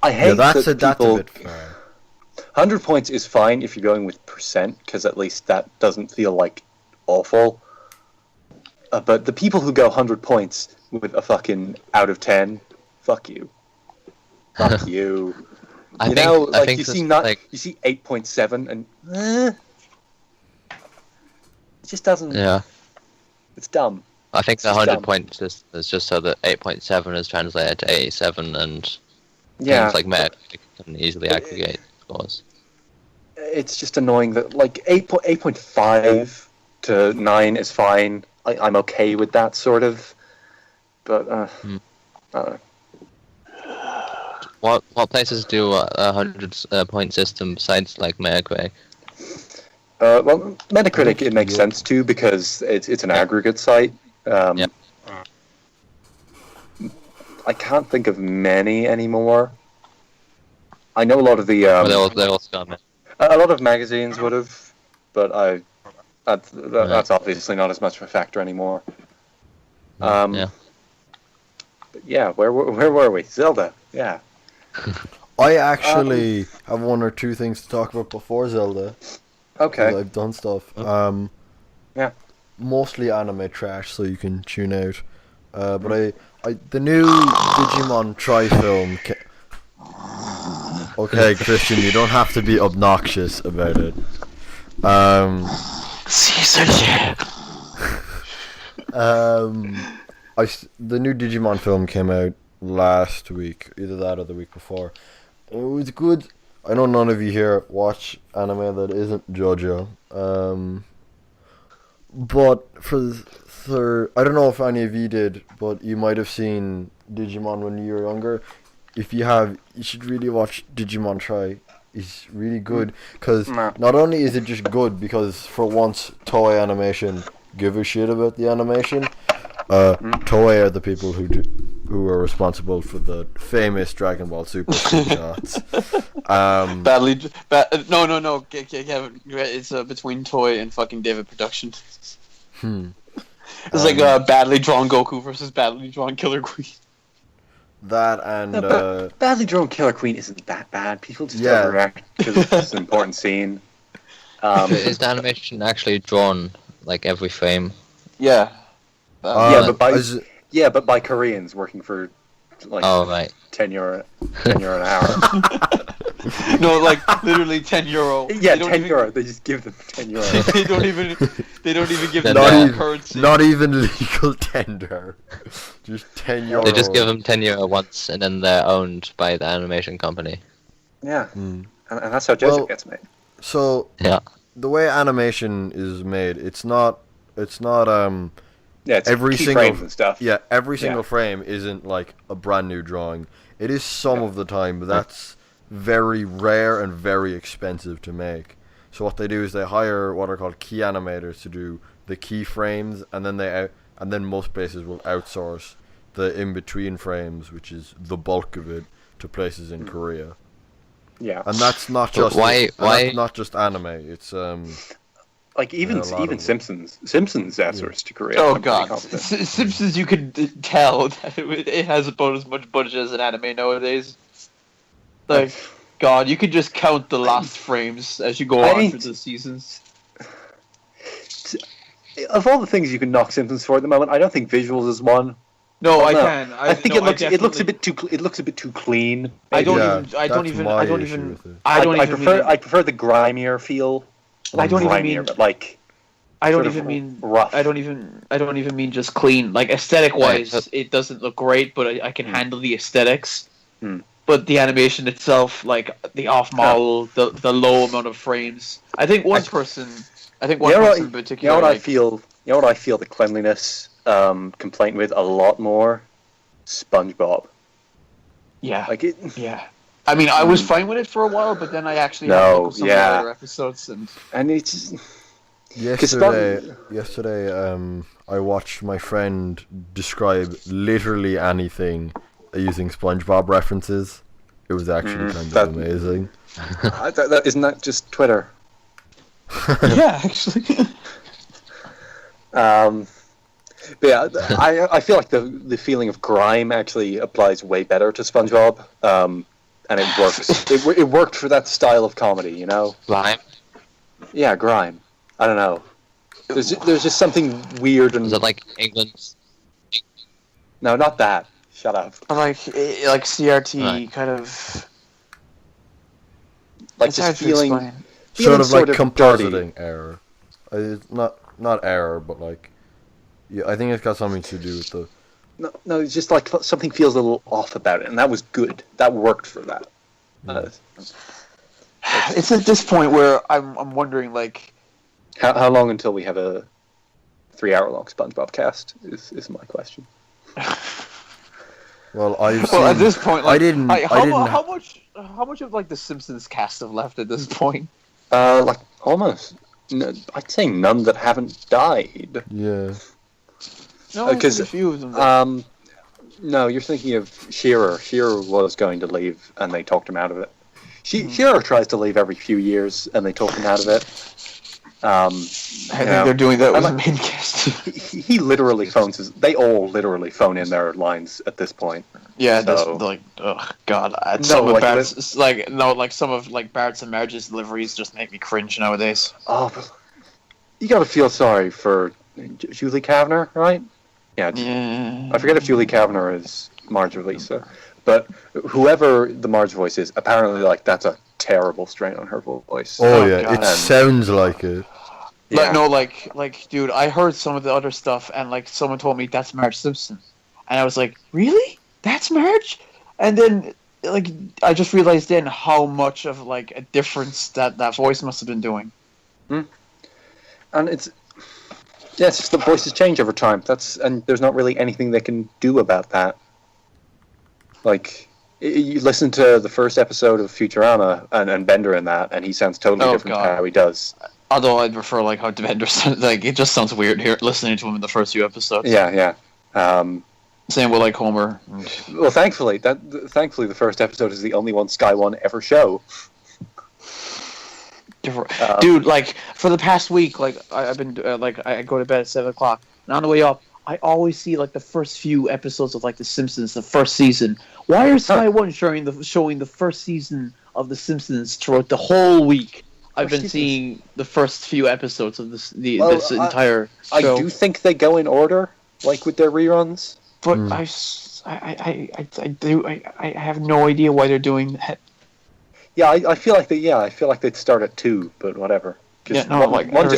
Speaker 2: I hate
Speaker 1: that's
Speaker 2: that
Speaker 1: a bit fair.
Speaker 2: 100 points is fine if you're going with percent, because at least that doesn't feel awful. But the people who go 100 points with a fucking out of 10, fuck you. Fuck you.
Speaker 4: I think
Speaker 2: you see 8.7 and it just doesn't.
Speaker 4: Yeah.
Speaker 2: It's dumb.
Speaker 4: I think the 100 points is just so that 8.7 is translated to 87, and things like Metacritic can easily aggregate scores.
Speaker 2: It's just annoying that 8.5 to 9 is fine. I'm okay with that sort of, but I don't know.
Speaker 4: What places do a 100 point system besides like Metacritic?
Speaker 2: Well, Metacritic it makes sense too because it's an aggregate site.
Speaker 4: Yeah.
Speaker 2: I can't think of many anymore. I know a lot of the
Speaker 4: They all scum it.
Speaker 2: a lot of magazines would have, but that's obviously not as much of a factor anymore.
Speaker 4: Yeah.
Speaker 2: But yeah, where were we? Zelda. Yeah.
Speaker 1: I actually have one or two things to talk about before Zelda.
Speaker 2: Okay.
Speaker 1: I've done stuff.
Speaker 2: Yeah.
Speaker 1: Mostly anime trash, so you can tune out. But the new Digimon Tri film. Okay, Christian, you don't have to be obnoxious about it.
Speaker 3: Censorship.
Speaker 1: The new Digimon film came out last week, either that or the week before. It was good. I know none of you here watch anime that isn't JoJo. But for I don't know if any of you did, but you might have seen Digimon when you were younger. If you have, you should really watch Digimon Tri. It's really good because not only is it just good because for once Toei Animation give a shit about the animation. Toei are the people who are responsible for the famous Dragon Ball Super screenshots.
Speaker 3: No, Kevin, it's between Toei and fucking David Production. It's like badly drawn Goku versus badly drawn Killer Queen.
Speaker 1: That and
Speaker 2: badly drawn Killer Queen isn't that bad. People just overreact because it's an important scene.
Speaker 4: Is the animation actually drawn like every frame?
Speaker 3: Yeah.
Speaker 2: But by Koreans working for like
Speaker 4: right.
Speaker 2: €10 an hour.
Speaker 3: No, like literally €10.
Speaker 2: Yeah, €10. They just give them €10.
Speaker 3: they don't even give them currency.
Speaker 1: Not even legal tender. Just €10.
Speaker 4: They just give them €10 once, and then they're owned by the animation company.
Speaker 2: Yeah, and that's how Joseph gets made.
Speaker 1: So the way animation is made, it's not.
Speaker 2: It's
Speaker 1: every
Speaker 2: key
Speaker 1: single
Speaker 2: frames and stuff.
Speaker 1: Yeah, every single frame isn't like a brand new drawing. It is some of the time, but that's very rare and very expensive to make. So what they do is they hire what are called key animators to do the key frames, and then most places will outsource the in between frames, which is the bulk of it, to places in Korea.
Speaker 2: Yeah,
Speaker 1: and that's not just that's not just anime. It's
Speaker 2: like even Simpsons outsourced to Korea.
Speaker 3: Oh god, Simpsons, you could tell that it has about as much budget as an anime nowadays. Like, God, you could just count the last frames as you go on through the seasons.
Speaker 2: Of all the things you can knock Simpsons for at the moment, I don't think visuals is one.
Speaker 3: No, I can.
Speaker 2: I think it looks a bit too clean.
Speaker 3: I
Speaker 2: prefer the grimier feel.
Speaker 3: I don't even mean
Speaker 2: like.
Speaker 3: I don't even mean just clean. Like aesthetic wise, it doesn't look great, but I can handle the aesthetics. But the animation itself, like the off model, the low amount of frames. I think one person in particular.
Speaker 2: You know what I feel the cleanliness complaint with a lot more. SpongeBob.
Speaker 3: Yeah.
Speaker 2: Like it.
Speaker 3: Yeah. I mean, I was fine with it for a while, but then I actually had to look at some of the other episodes, and
Speaker 2: it's
Speaker 1: yesterday. I watched my friend describe literally anything using SpongeBob references. It was actually kind of amazing.
Speaker 2: Isn't that just Twitter?
Speaker 3: Yeah, actually.
Speaker 2: But yeah, I feel like the feeling of grime actually applies way better to SpongeBob. And it works. It worked for that style of comedy, you know.
Speaker 4: Grime.
Speaker 2: Yeah, grime. I don't know. There's just something weird and.
Speaker 4: Is it like England's?
Speaker 2: No, not that. Shut up.
Speaker 3: Like CRT kind of.
Speaker 2: Like this feeling.
Speaker 1: Sort of like compositing error. Not error, but like. Yeah, I think it's got something to do with the.
Speaker 2: No, it's just like something feels a little off about it, and that was good. That worked for that.
Speaker 3: It's at this point where I'm wondering, like,
Speaker 2: how long until we have a 3-hour-long SpongeBob cast is my question.
Speaker 1: Well, I've seen.
Speaker 3: Well, at this point, like,
Speaker 1: how
Speaker 3: much of like the Simpsons cast have left at this point?
Speaker 2: Like almost. No, I'd say none that haven't died.
Speaker 1: Yeah.
Speaker 3: No, because a few of them.
Speaker 2: No, you're thinking of Shearer. Shearer was going to leave, and they talked him out of it. Shearer tries to leave every few years, and they talk him out of it.
Speaker 3: I think they're doing that with the main cast.
Speaker 2: He literally phones his. They all literally phone in their lines at this point.
Speaker 3: Yeah,
Speaker 2: so.
Speaker 3: that's like, oh god. Some of Barrett's some of like Barrett's and Marge's deliveries just make me cringe nowadays.
Speaker 2: Oh, but you gotta feel sorry for Julie Kavner, right? Yeah. I forget if Julie Kavner is Marge or Lisa, but whoever the Marge voice is, apparently like that's a terrible strain on her voice.
Speaker 1: Oh yeah, God. It sounds like it.
Speaker 3: Yeah. Like no, like dude, I heard some of the other stuff, and like someone told me that's Marge Simpson, and I was like, really? That's Marge? And then like I just realized then how much of like a difference that voice must have been doing.
Speaker 2: And it's just the voices change over time. And there's not really anything they can do about that. Like, you listen to the first episode of Futurama and Bender in that, and he sounds totally different to how he does.
Speaker 3: Although I'd prefer like how Bender sounds. Like it just sounds weird here listening to him in the first few episodes.
Speaker 2: Yeah.
Speaker 3: Same with like Homer.
Speaker 2: Well, thankfully the first episode is the only one Sky One ever show.
Speaker 3: Dude, like for the past week, like I've been like I go to bed at 7:00, and on the way up, I always see like the first few episodes of like The Simpsons, the first season. Why is Sky One showing the first season of The Simpsons throughout the whole week? I've been seeing the first few episodes of this entire show.
Speaker 2: I do think they go in order, like with their reruns.
Speaker 3: But I have no idea why they're doing that.
Speaker 2: Yeah, I feel like they'd start at 2, but whatever. One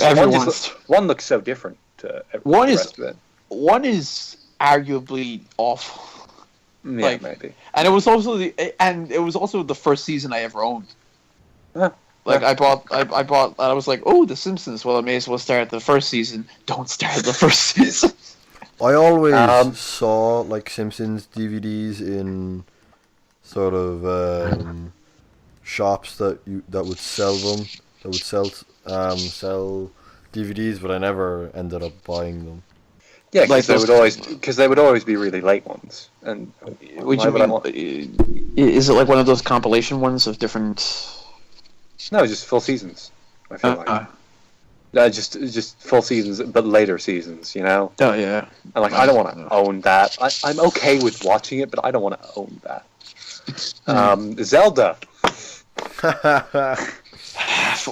Speaker 2: looks so different to the rest of it.
Speaker 3: One is arguably awful.
Speaker 2: Yeah, maybe.
Speaker 3: And it was also the first season I ever owned.
Speaker 2: Yeah.
Speaker 3: Like I bought, I was like, oh, The Simpsons. Well, I may as well start at the first season. Don't start at the first season.
Speaker 1: I always saw like Simpsons DVDs in sort of shops that would sell them, that would sell DVDs, but I never ended up buying them.
Speaker 2: Yeah, because they would always be really late ones. And
Speaker 3: is it like one of those compilation ones of different?
Speaker 2: No, just full seasons. I feel like. Just full seasons, but later seasons, you know?
Speaker 3: Oh, yeah.
Speaker 2: And like, I don't want to own that. I'm okay with watching it, but I don't want to own that. Zelda.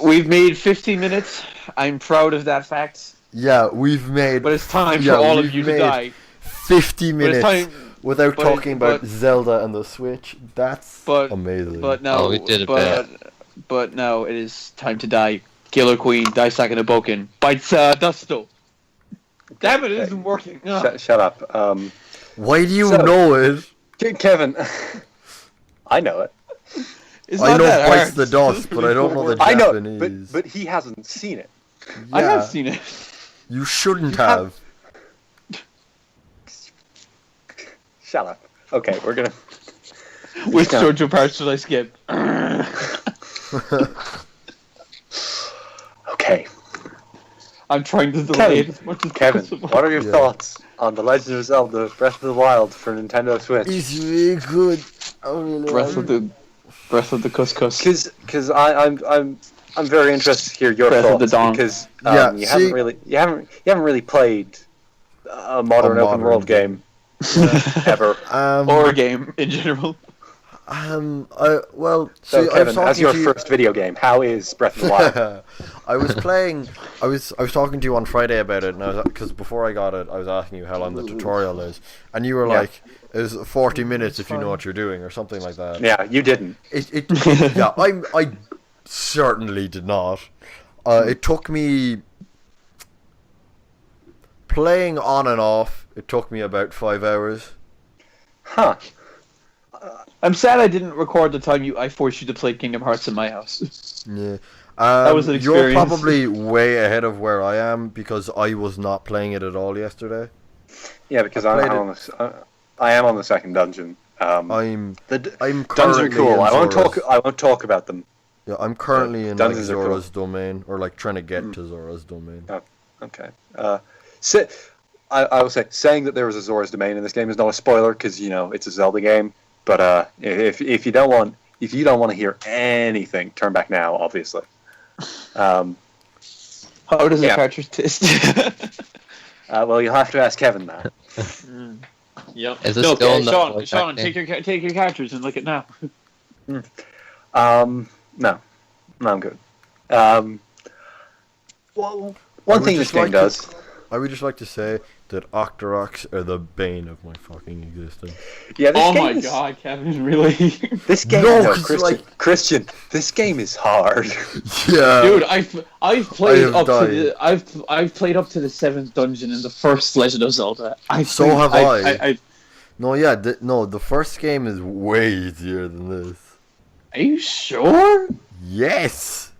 Speaker 3: We've made 15 minutes. I'm proud of that fact.
Speaker 1: Yeah, we've made...
Speaker 3: But it's time for all of you to die.
Speaker 1: 50 minutes without talking about Zelda and the Switch. That's amazing.
Speaker 3: But no, we did it but no, it is time to die. Killer Queen, Daisaku no Boken, bites Dusto. Damn it, it isn't working.
Speaker 2: Shut up.
Speaker 1: Why do you know it?
Speaker 2: Kevin, I know it.
Speaker 1: I know Bites the Dust, but I don't know the Japanese.
Speaker 2: I know, but he hasn't seen it.
Speaker 1: Yeah.
Speaker 3: I have seen it.
Speaker 1: You shouldn't have.
Speaker 2: Shut up. Okay, we're gonna...
Speaker 3: Which JoJo parts should I skip?
Speaker 2: Okay.
Speaker 3: I'm trying to delay it as much as possible.
Speaker 2: What are your thoughts on The Legend of Zelda Breath of the Wild for Nintendo Switch?
Speaker 1: It's really good.
Speaker 3: Breath of the Couscous.
Speaker 2: Because I'm very interested to hear your thoughts because you haven't really played a modern open world game ever
Speaker 3: or a game in general.
Speaker 2: Kevin, as your first video game, how is Breath of the Wild?
Speaker 1: I was talking to you on Friday about it, and because before I got it, I was asking you how long the tutorial is, and you were like, "It's 40 minutes if you know what you're doing," or something like that.
Speaker 2: Yeah, you didn't.
Speaker 1: I certainly did not. It took me playing on and off. It took me about 5 hours.
Speaker 2: Huh.
Speaker 3: I'm sad I didn't record the time I forced you to play Kingdom Hearts in my house.
Speaker 1: Yeah.
Speaker 3: That was an experience.
Speaker 1: You're probably way ahead of where I am because I was not playing it at all yesterday.
Speaker 2: Yeah, because I'm am on the second dungeon.
Speaker 1: I'm
Speaker 2: Dungeons
Speaker 1: currently
Speaker 2: are cool.
Speaker 1: in
Speaker 2: I
Speaker 1: Zora's.
Speaker 2: won't talk about them.
Speaker 1: Yeah, I'm currently in like,
Speaker 2: Dungeons are
Speaker 1: Zora's domain, or like trying to get to Zora's domain.
Speaker 2: Oh, okay. I will say, saying that there was a Zora's domain in this game is not a spoiler because it's a Zelda game. But if you don't want to hear anything, turn back now. Obviously.
Speaker 3: How does the cartridge taste?
Speaker 2: Well, you'll have to ask Kevin that.
Speaker 3: Yep.
Speaker 4: Is this still
Speaker 3: Sean, take your cartridge and lick it now.
Speaker 2: No, I'm good. Well, one thing this game does.
Speaker 1: I would just like to say that Octoroks are the bane of my fucking existence.
Speaker 2: Yeah.
Speaker 3: God, Kevin, really?
Speaker 2: This game,
Speaker 1: No,
Speaker 2: Christian. This game is hard.
Speaker 1: Yeah,
Speaker 3: dude, I've played up to the I've played up to the 7th dungeon in the first Legend of Zelda.
Speaker 1: So have I. No, yeah, the first game is way easier than this.
Speaker 3: Are you sure?
Speaker 1: Yes.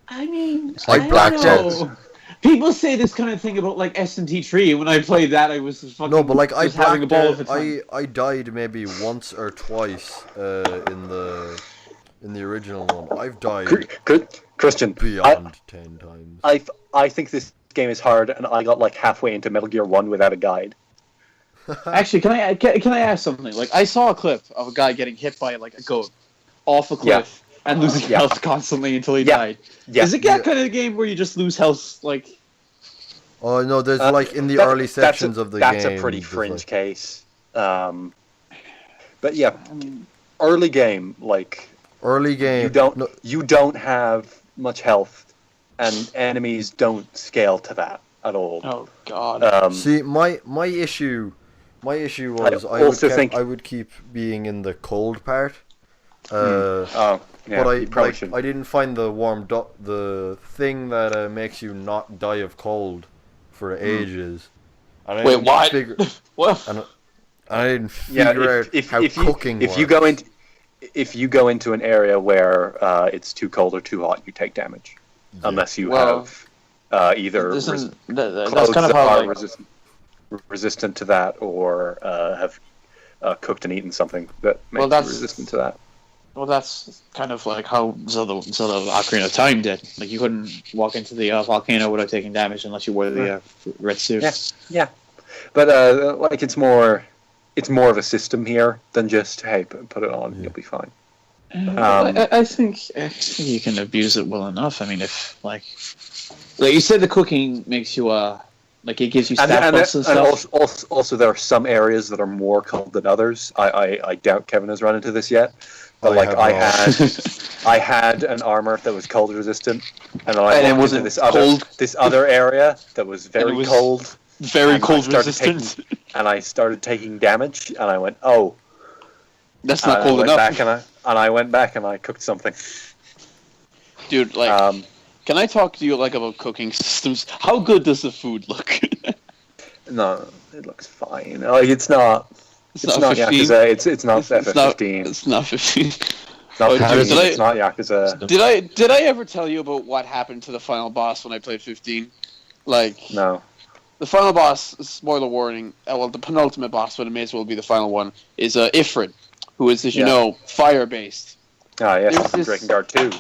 Speaker 3: I mean,
Speaker 1: Like
Speaker 3: I don't
Speaker 1: Blackjack.
Speaker 3: know. People say this kind of thing about like S&T3. When I played that, I was fucking
Speaker 1: No, but like
Speaker 3: just having a ball of a time.
Speaker 1: I died maybe once or twice in the original one. I've died
Speaker 2: Christian,
Speaker 1: beyond 10 times.
Speaker 2: I think this game is hard, and I got like halfway into Metal Gear 1 without a guide.
Speaker 3: Actually, can I ask something? Like, I saw a clip of a guy getting hit by like a goat off a cliff and losing health constantly until he died.
Speaker 2: Yeah.
Speaker 3: Is it that kind of game where you just lose health? Like,
Speaker 1: Oh no, there's like in the early sections of the game.
Speaker 2: That's a pretty fringe case. But yeah, early game, like you don't have much health, and enemies don't scale to that at all.
Speaker 3: Oh god.
Speaker 1: See, my issue was I would keep being in the cold part. But I didn't find the thing that makes you not die of cold for ages. And
Speaker 3: wait, what?
Speaker 1: What? And I didn't figure out how cooking works.
Speaker 2: If you go into an area where it's too cold or too hot, you take damage, unless you have either clothes that are resistant to that, or have cooked and eaten something that makes you resistant to that.
Speaker 3: Well, that's kind of like how Zelda Ocarina of Time did. Like, you couldn't walk into the volcano without taking damage unless you wore the red suit.
Speaker 2: Yeah. But like it's more of a system here than just hey, put it on, you'll be fine.
Speaker 3: I think you can abuse it well enough. I mean, if like you said, the cooking makes you like it gives you stat buffs and stuff.
Speaker 2: And also there are some areas that are more cold than others. I doubt Kevin has run into this yet. But I had an armor that was cold resistant, and then I went into this other area that was very cold.
Speaker 3: Very cold resistant.
Speaker 2: And I started taking damage, and I went, oh,
Speaker 3: that's not cold enough.
Speaker 2: I went back and I cooked something.
Speaker 3: Dude, like, can I talk to you like about cooking systems? How good does the food look?
Speaker 2: No, it looks fine. Like, it's not. It's not Yakuza. It's not FF15.
Speaker 3: It's not 15.
Speaker 2: It's not Yakuza.
Speaker 3: Did I ever tell you about what happened to the final boss when I played 15? Like,
Speaker 2: no.
Speaker 3: The final boss, spoiler warning, well, the penultimate boss, but it may as well be the final one, is Ifrit, who is, as you know, fire-based.
Speaker 2: Ah, yes, Drakengard 2.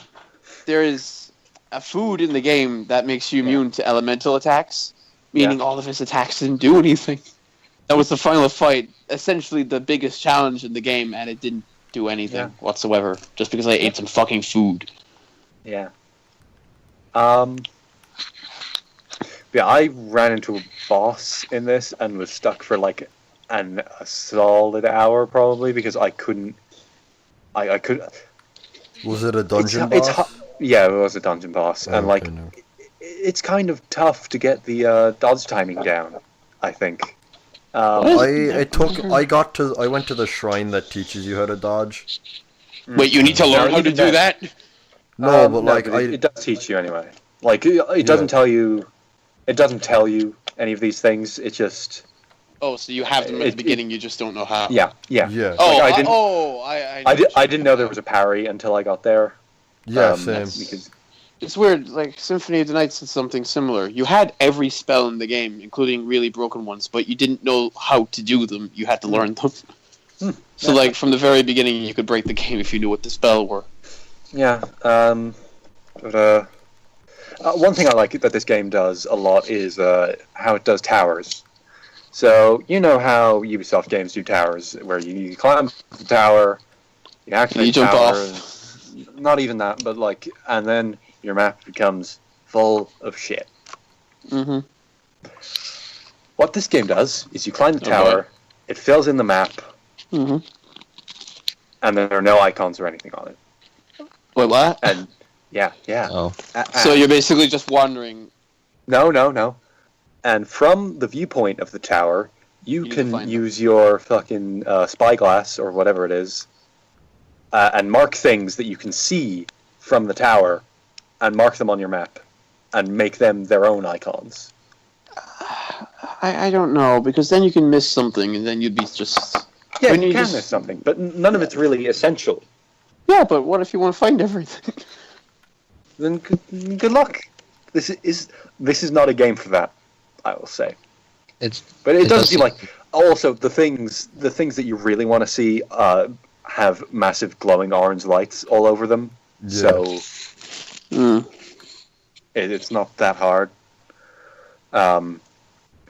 Speaker 3: There is a food in the game that makes you immune to elemental attacks, meaning all of his attacks didn't do anything. That was the final fight, essentially the biggest challenge in the game, and it didn't do anything whatsoever, just because I ate some fucking food.
Speaker 2: Yeah. Yeah, I ran into a boss in this and was stuck for like a solid hour probably because I couldn't. I could.
Speaker 1: Was it a dungeon boss?
Speaker 2: Yeah, it was a dungeon boss, and like it's kind of tough to get the dodge timing down. I think.
Speaker 1: I went to the shrine that teaches you how to dodge.
Speaker 3: Wait, you need to learn how to do that?
Speaker 1: No, but
Speaker 2: it does teach you anyway. Like it doesn't tell you. It doesn't tell you any of these things. It just.
Speaker 3: Oh, so you have them at the beginning. You just don't know how.
Speaker 2: Yeah.
Speaker 3: Oh,
Speaker 2: I didn't know there was a parry until I got there.
Speaker 1: Yeah, same.
Speaker 3: It's weird. Like Symphony of the Night did something similar. You had every spell in the game, including really broken ones, but you didn't know how to do them. You had to learn them. So, like from the very beginning, you could break the game if you knew what the spell were.
Speaker 2: Yeah. One thing I like that this game does a lot is how it does towers. So you know how Ubisoft games do towers, where you climb the tower, you activate
Speaker 3: you jump
Speaker 2: tower,
Speaker 3: off.
Speaker 2: not even that, but like, and then your map becomes full of shit.
Speaker 3: Mm-hmm.
Speaker 2: What this game does is you climb the tower, it fills in the map,
Speaker 3: mm-hmm.
Speaker 2: and then there are no icons or anything on it.
Speaker 3: Wait, what?
Speaker 2: And yeah.
Speaker 4: Oh.
Speaker 3: So you're basically just wandering.
Speaker 2: No. And from the viewpoint of the tower, you can use your fucking spyglass or whatever it is, and mark things that you can see from the tower, and mark them on your map, and make them their own icons.
Speaker 3: I don't know, because then you can miss something, and then you'd be just...
Speaker 2: Yeah, you can miss something, but none of it's really essential.
Speaker 3: Yeah, but what if you want to find everything?
Speaker 2: Then good luck. This is not a game for that, I will say. But it does seem like also the things that you really want to see have massive glowing orange lights all over them. Yeah. So it's not that hard.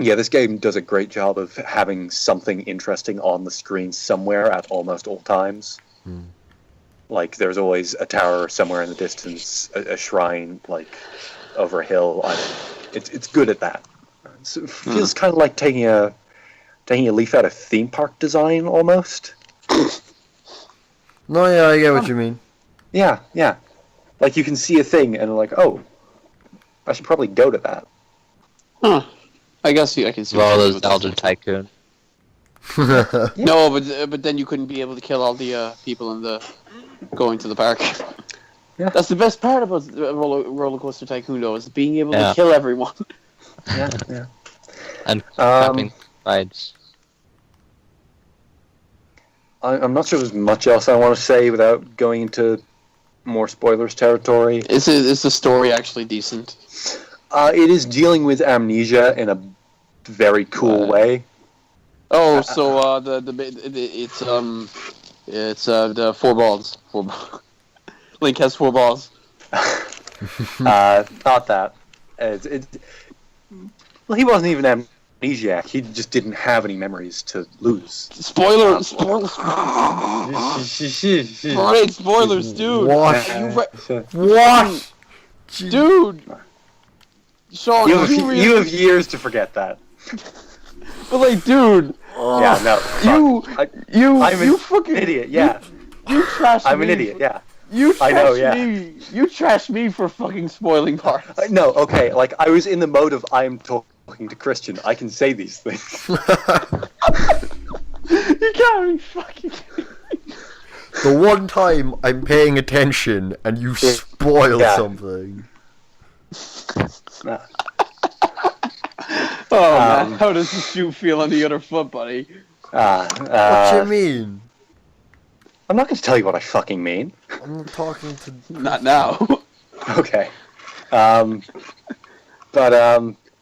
Speaker 2: Yeah, this game does a great job of having something interesting on the screen somewhere at almost all times. Like, there's always a tower somewhere in the distance, a shrine, like, over a hill. It's good at that. So it feels kind of like taking a leaf out of theme park design, almost.
Speaker 1: No, yeah, I get what you mean.
Speaker 2: Yeah. Like, you can see a thing, and like, oh, I should probably go to that.
Speaker 3: Huh. I guess I can see.
Speaker 4: Well, there's Zelda Tycoon.
Speaker 3: No, but then you couldn't be able to kill all the people in the going to the park.
Speaker 2: Yeah.
Speaker 3: That's the best part about Roller Coaster Tycoon, though, is being able to kill everyone.
Speaker 2: Yeah.
Speaker 4: And capping rides.
Speaker 2: I'm not sure there's much else I want to say without going into more spoilers territory.
Speaker 3: Is the story actually decent?
Speaker 2: It is dealing with amnesia in a very cool way.
Speaker 3: Oh, so it's the 4 balls. Link has 4 balls.
Speaker 2: Not that. Well, he wasn't even amnesiac. He just didn't have any memories to lose.
Speaker 3: Spoilers, Alright, spoilers, dude.
Speaker 1: What?
Speaker 3: Dude. Sean,
Speaker 2: you have years to forget that.
Speaker 3: But like, dude.
Speaker 2: Yeah, no. I'm
Speaker 3: you
Speaker 2: an
Speaker 3: fucking
Speaker 2: idiot. Yeah.
Speaker 3: You trashed me.
Speaker 2: I'm an idiot. Yeah.
Speaker 3: You trashed
Speaker 2: me.
Speaker 3: You trashed me for fucking spoiling parts.
Speaker 2: No, okay. Like, I was in the mode of I'm talking to Christian. I can say these things.
Speaker 3: You gotta be fucking kidding me.
Speaker 1: The one time I'm paying attention and you spoil something.
Speaker 3: Oh man, how does the shoe feel on the other foot, buddy?
Speaker 1: What do you mean?
Speaker 2: I'm not going to tell you what I fucking mean.
Speaker 1: I'm talking to...
Speaker 3: Not now.
Speaker 2: Okay. But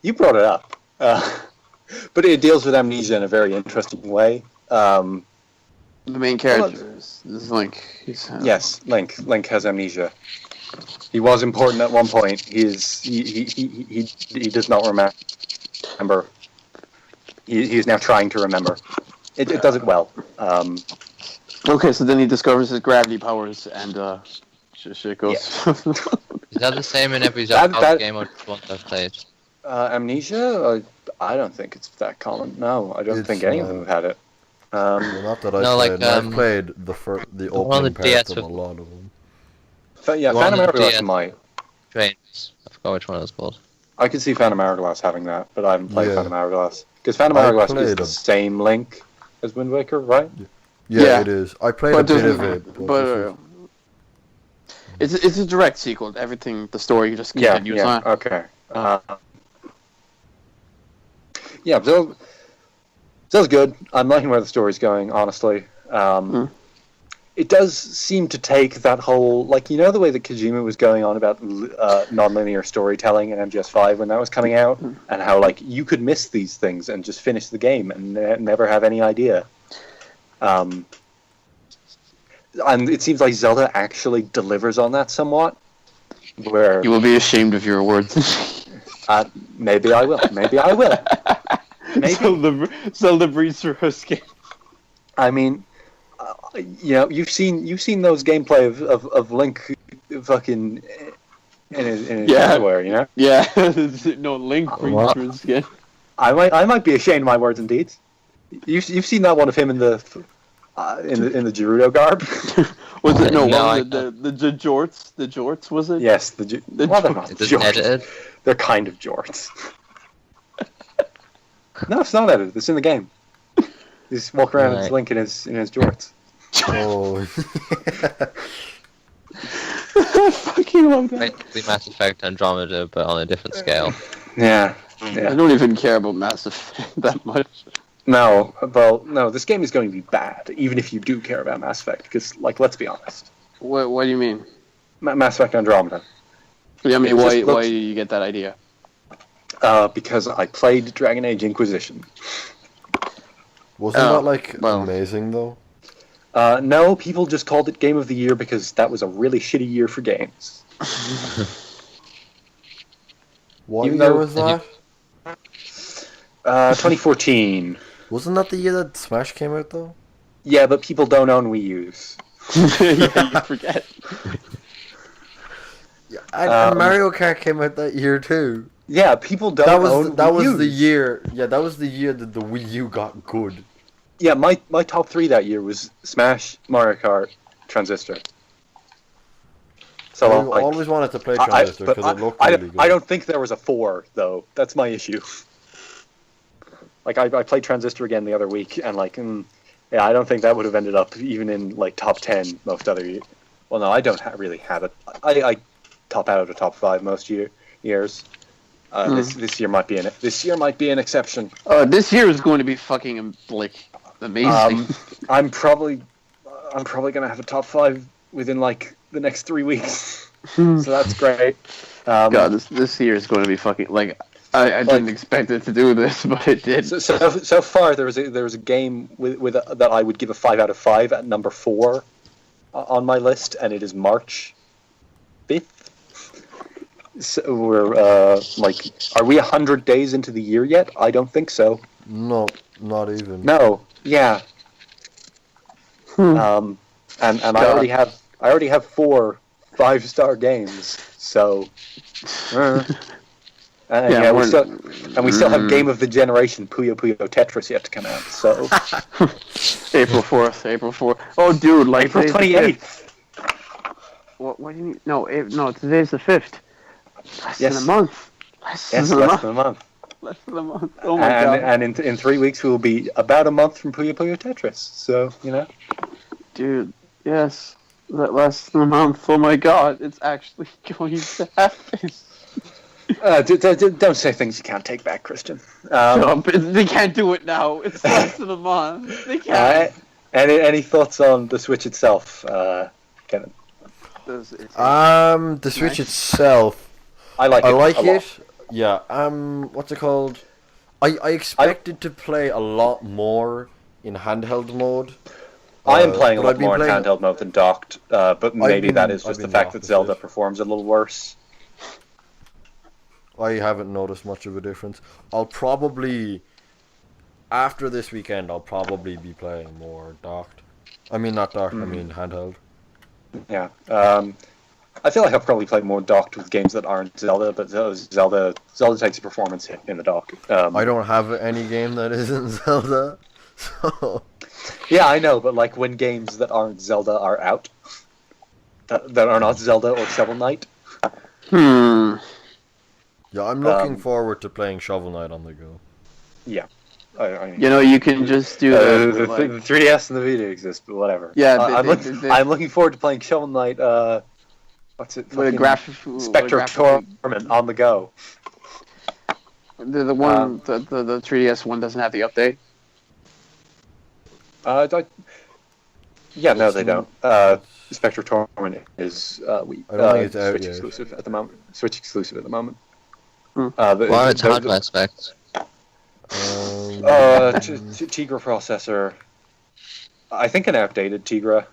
Speaker 2: you brought it up. But it deals with amnesia in a very interesting way.
Speaker 3: The main character is Link.
Speaker 2: Yes, Link. Link has amnesia. He was important at one point. He does not remember. He is now trying to remember. It does it well.
Speaker 3: Okay, so then he discovers his gravity powers and shit goes.
Speaker 2: Yeah.
Speaker 4: Is that the same in every Zelda game or just one I've played?
Speaker 2: Amnesia? I don't think it's that common. No, I don't think any of them have had it.
Speaker 1: Well, not that I've played the opening parts of a lot of them.
Speaker 2: Phantom Hourglass might.
Speaker 4: Trains. I forgot which one it was called.
Speaker 2: I could see Phantom Hourglass having that, but I haven't played Phantom Hourglass. Because Phantom Hourglass is the same Link as Wind Waker, right?
Speaker 1: Yeah, it is. I played a bit of it.
Speaker 3: But it's a direct sequel. Everything, the story just continues on.
Speaker 2: Okay. Yeah, so it's good. I'm liking where the story's going, honestly. it does seem to take that whole, like, you know, the way that Kojima was going on about non-linear storytelling in MGS5 when that was coming out, and how, like, you could miss these things and just finish the game and never have any idea. And it seems like Zelda actually delivers on that somewhat. Where
Speaker 3: you will be ashamed of your words.
Speaker 2: Maybe I will. Maybe I will. Maybe.
Speaker 3: Zelda breathes through her skin.
Speaker 2: I mean, you know, you've seen those gameplay of Link fucking in his underwear, you know?
Speaker 3: Yeah. No, Link breathes through his skin.
Speaker 2: I might be ashamed of my words and deeds. You've seen that one of him in the Gerudo garb.
Speaker 3: Was it the jorts? The jorts, was it?
Speaker 2: Yes, the jorts.
Speaker 4: Is it edited?
Speaker 2: They're kind of jorts. No, it's not edited. It's in the game. You just walk around as Link in his jorts.
Speaker 1: Oh.
Speaker 3: I fucking love that.
Speaker 4: Basically Mass Effect Andromeda, but on a different scale.
Speaker 2: Yeah.
Speaker 3: I don't even care about Mass Effect that much.
Speaker 2: No, well, no, this game is going to be bad, even if you do care about Mass Effect, because, like, let's be honest.
Speaker 3: What do you mean?
Speaker 2: Mass Effect Andromeda.
Speaker 3: I mean, why do you get that idea?
Speaker 2: Because I played Dragon Age Inquisition.
Speaker 1: Wasn't that, like, amazing, though?
Speaker 2: No, people just called it Game of the Year because that was a really shitty year for games.
Speaker 1: What year was that?
Speaker 2: 2014.
Speaker 1: Wasn't that the year that Smash came out, though?
Speaker 2: Yeah, but people don't own Wii U's.
Speaker 3: Yeah, you forget.
Speaker 1: Yeah, and Mario Kart came out that year, too.
Speaker 2: Yeah, people don't own
Speaker 1: that
Speaker 2: Wii U's.
Speaker 1: was the year. Yeah, that was the year that the Wii U got good.
Speaker 2: Yeah, my top 3 that year was Smash, Mario Kart, Transistor. So
Speaker 1: I always wanted to play Transistor because it looked really good.
Speaker 2: I don't think there was a 4, though. That's my issue. Like, I played Transistor again the other week, and, like, yeah, I don't think that would have ended up even in, like, top 10 most other years. Well, no, I don't really have it. I top out of the top 5 most years. This year might be an exception.
Speaker 3: This year is going to be fucking, like, amazing.
Speaker 2: I'm probably gonna have a top 5 within, like, the next 3 weeks. So that's great.
Speaker 3: God, this year is going to be fucking, like, I didn't expect it to do this, but it did.
Speaker 2: So far, there was a game with that I would give a 5 out of 5 at number 4 on my list, and it is March 5th. So we're like, are we 100 days into the year yet? I don't think so.
Speaker 1: No, not even.
Speaker 2: No, yeah. And I already have 4 5-star games. So. We still have Game of the Generation, Puyo Puyo Tetris yet to come out. So
Speaker 3: April 4th. Oh, dude, like
Speaker 2: April 28th.
Speaker 3: What do you mean? No, today's the 5th. Less than a month.
Speaker 2: Less than a month.
Speaker 3: Less than a month. Oh my god.
Speaker 2: And in 3 weeks we will be about a month from Puyo Puyo Tetris. So, you know.
Speaker 3: Dude, yes. Less than a month. Oh my god, it's actually going to happen.
Speaker 2: Don't say things you can't take back, Christian.
Speaker 3: They can't do it now. It's less than a month. They can't.
Speaker 2: Any thoughts on the Switch itself, Kevin?
Speaker 1: The Switch itself.
Speaker 2: I like it.
Speaker 1: Yeah. What's it called? I expected to play a lot more in handheld mode.
Speaker 2: I am playing a lot more in handheld mode than docked, but maybe that is just the fact that Zelda performs a little worse.
Speaker 1: I haven't noticed much of a difference. I'll probably, after this weekend, I'll probably be playing more docked. I mean, not docked, I mean handheld.
Speaker 2: Yeah. I feel like I've probably played more docked with games that aren't Zelda, but Zelda takes a performance hit in the dock.
Speaker 1: I don't have any game that isn't Zelda, so...
Speaker 2: Yeah, I know, but like when games that aren't Zelda are out, that are not Zelda or Shovel Knight.
Speaker 1: Yeah, I'm looking forward to playing Shovel Knight on the go.
Speaker 2: Yeah.
Speaker 3: You can just do that.
Speaker 2: The 3DS and the Vita exist, but whatever.
Speaker 3: Yeah,
Speaker 2: I'm looking forward to playing Shovel Knight, what's it? Spectre of Torment on the go.
Speaker 3: The one, the 3DS one doesn't have the update?
Speaker 2: Yeah, no, they don't. Spectre Torment is
Speaker 1: I don't think it's out
Speaker 2: Switch
Speaker 1: yet.
Speaker 2: exclusive at the moment. Switch exclusive at the moment.
Speaker 4: Well, it's hardware specs.
Speaker 2: Tegra processor. I think an outdated Tegra.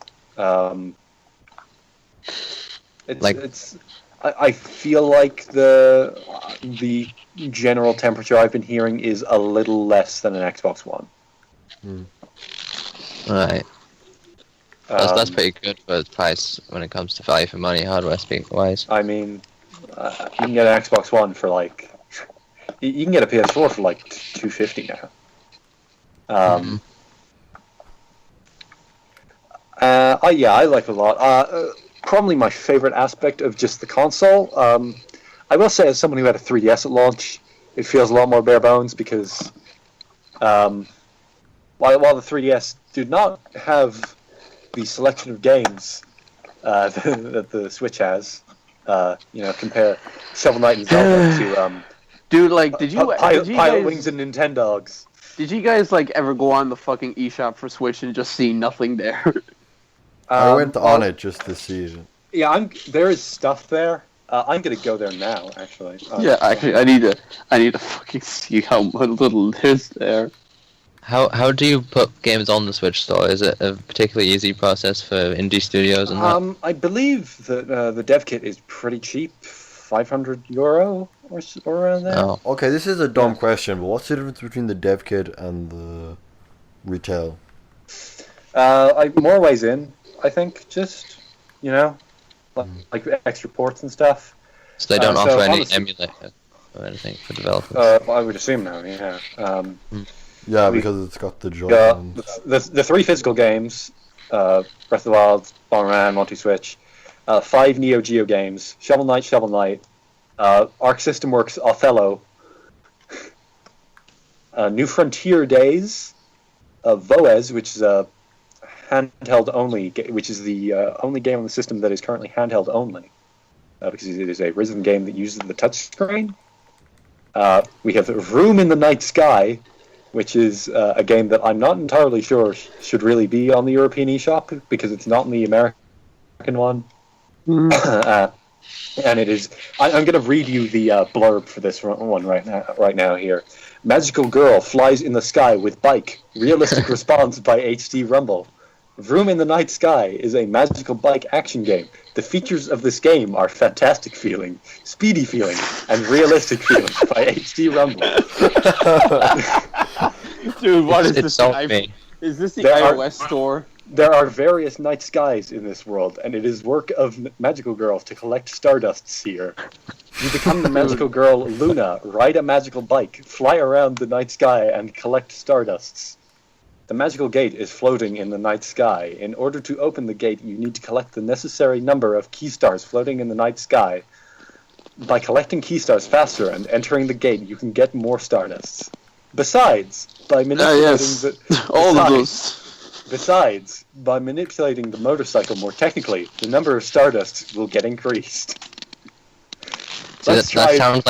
Speaker 2: I feel like the general temperature I've been hearing is a little less than an Xbox One.
Speaker 4: Right. That's pretty good for its price when it comes to value for money, hardware speak wise.
Speaker 2: I mean, you can get an Xbox One for like, you can get a PS4 for like $250 now. I like it a lot. Probably my favorite aspect of just the console. I will say, as someone who had a 3DS at launch, it feels a lot more bare bones because while the 3DS did not have the selection of games that the Switch has, compare Shovel Knight and Zelda to
Speaker 3: dude, like, did you
Speaker 2: Pilot Wings and Nintendogs.
Speaker 3: Did you guys like ever go on the fucking eShop for Switch and just see nothing there?
Speaker 1: I went on it just to see it.
Speaker 2: Yeah, there is stuff there. I'm gonna go there now, actually.
Speaker 3: Actually, I need to fucking see how little is there.
Speaker 4: How do you put games on the Switch store? Is it a particularly easy process for indie studios and that?
Speaker 2: I believe that the dev kit is pretty cheap, €500 or around there.
Speaker 4: Oh.
Speaker 1: Okay, this is a dumb question, but what's the difference between the dev kit and the retail?
Speaker 2: More ways in, I think. Just like extra ports and stuff.
Speaker 4: So they don't offer any emulator or anything for developers?
Speaker 2: I would assume no, yeah.
Speaker 1: Yeah, because it's got the Joy-Cons.
Speaker 2: The 3 physical games, Breath of the Wild, Bomberman, Multi-Switch, 5 Neo Geo games, Shovel Knight, Arc System Works Othello, New Frontier Days, Voez, which is a handheld only, which is the only game on the system that is currently handheld only, because it is a rhythm game that uses the touchscreen. We have Room in the Night Sky, which is a game that I'm not entirely sure should really be on the European eShop because it's not in the American one. And it is. I'm going to read you the blurb for this one right now here. Magical girl flies in the sky with bike. Realistic response by HD Rumble. Room in the Night Sky is a magical bike action game. The features of this game are fantastic feeling, speedy feeling, and realistic feeling by HD Rumble.
Speaker 3: Dude, what is this?
Speaker 4: Is
Speaker 3: this the iOS store?
Speaker 2: There are various night skies in this world, and it is work of magical girls to collect stardusts here. You become the magical girl Luna, ride a magical bike, fly around the night sky, and collect stardusts. The magical gate is floating in the night sky. In order to open the gate, you need to collect the necessary number of key stars floating in the night sky. By collecting key stars faster and entering the gate, you can get more stardusts. Besides, by manipulating by manipulating the motorcycle more technically, the number of stardusts will get increased.
Speaker 4: That sounds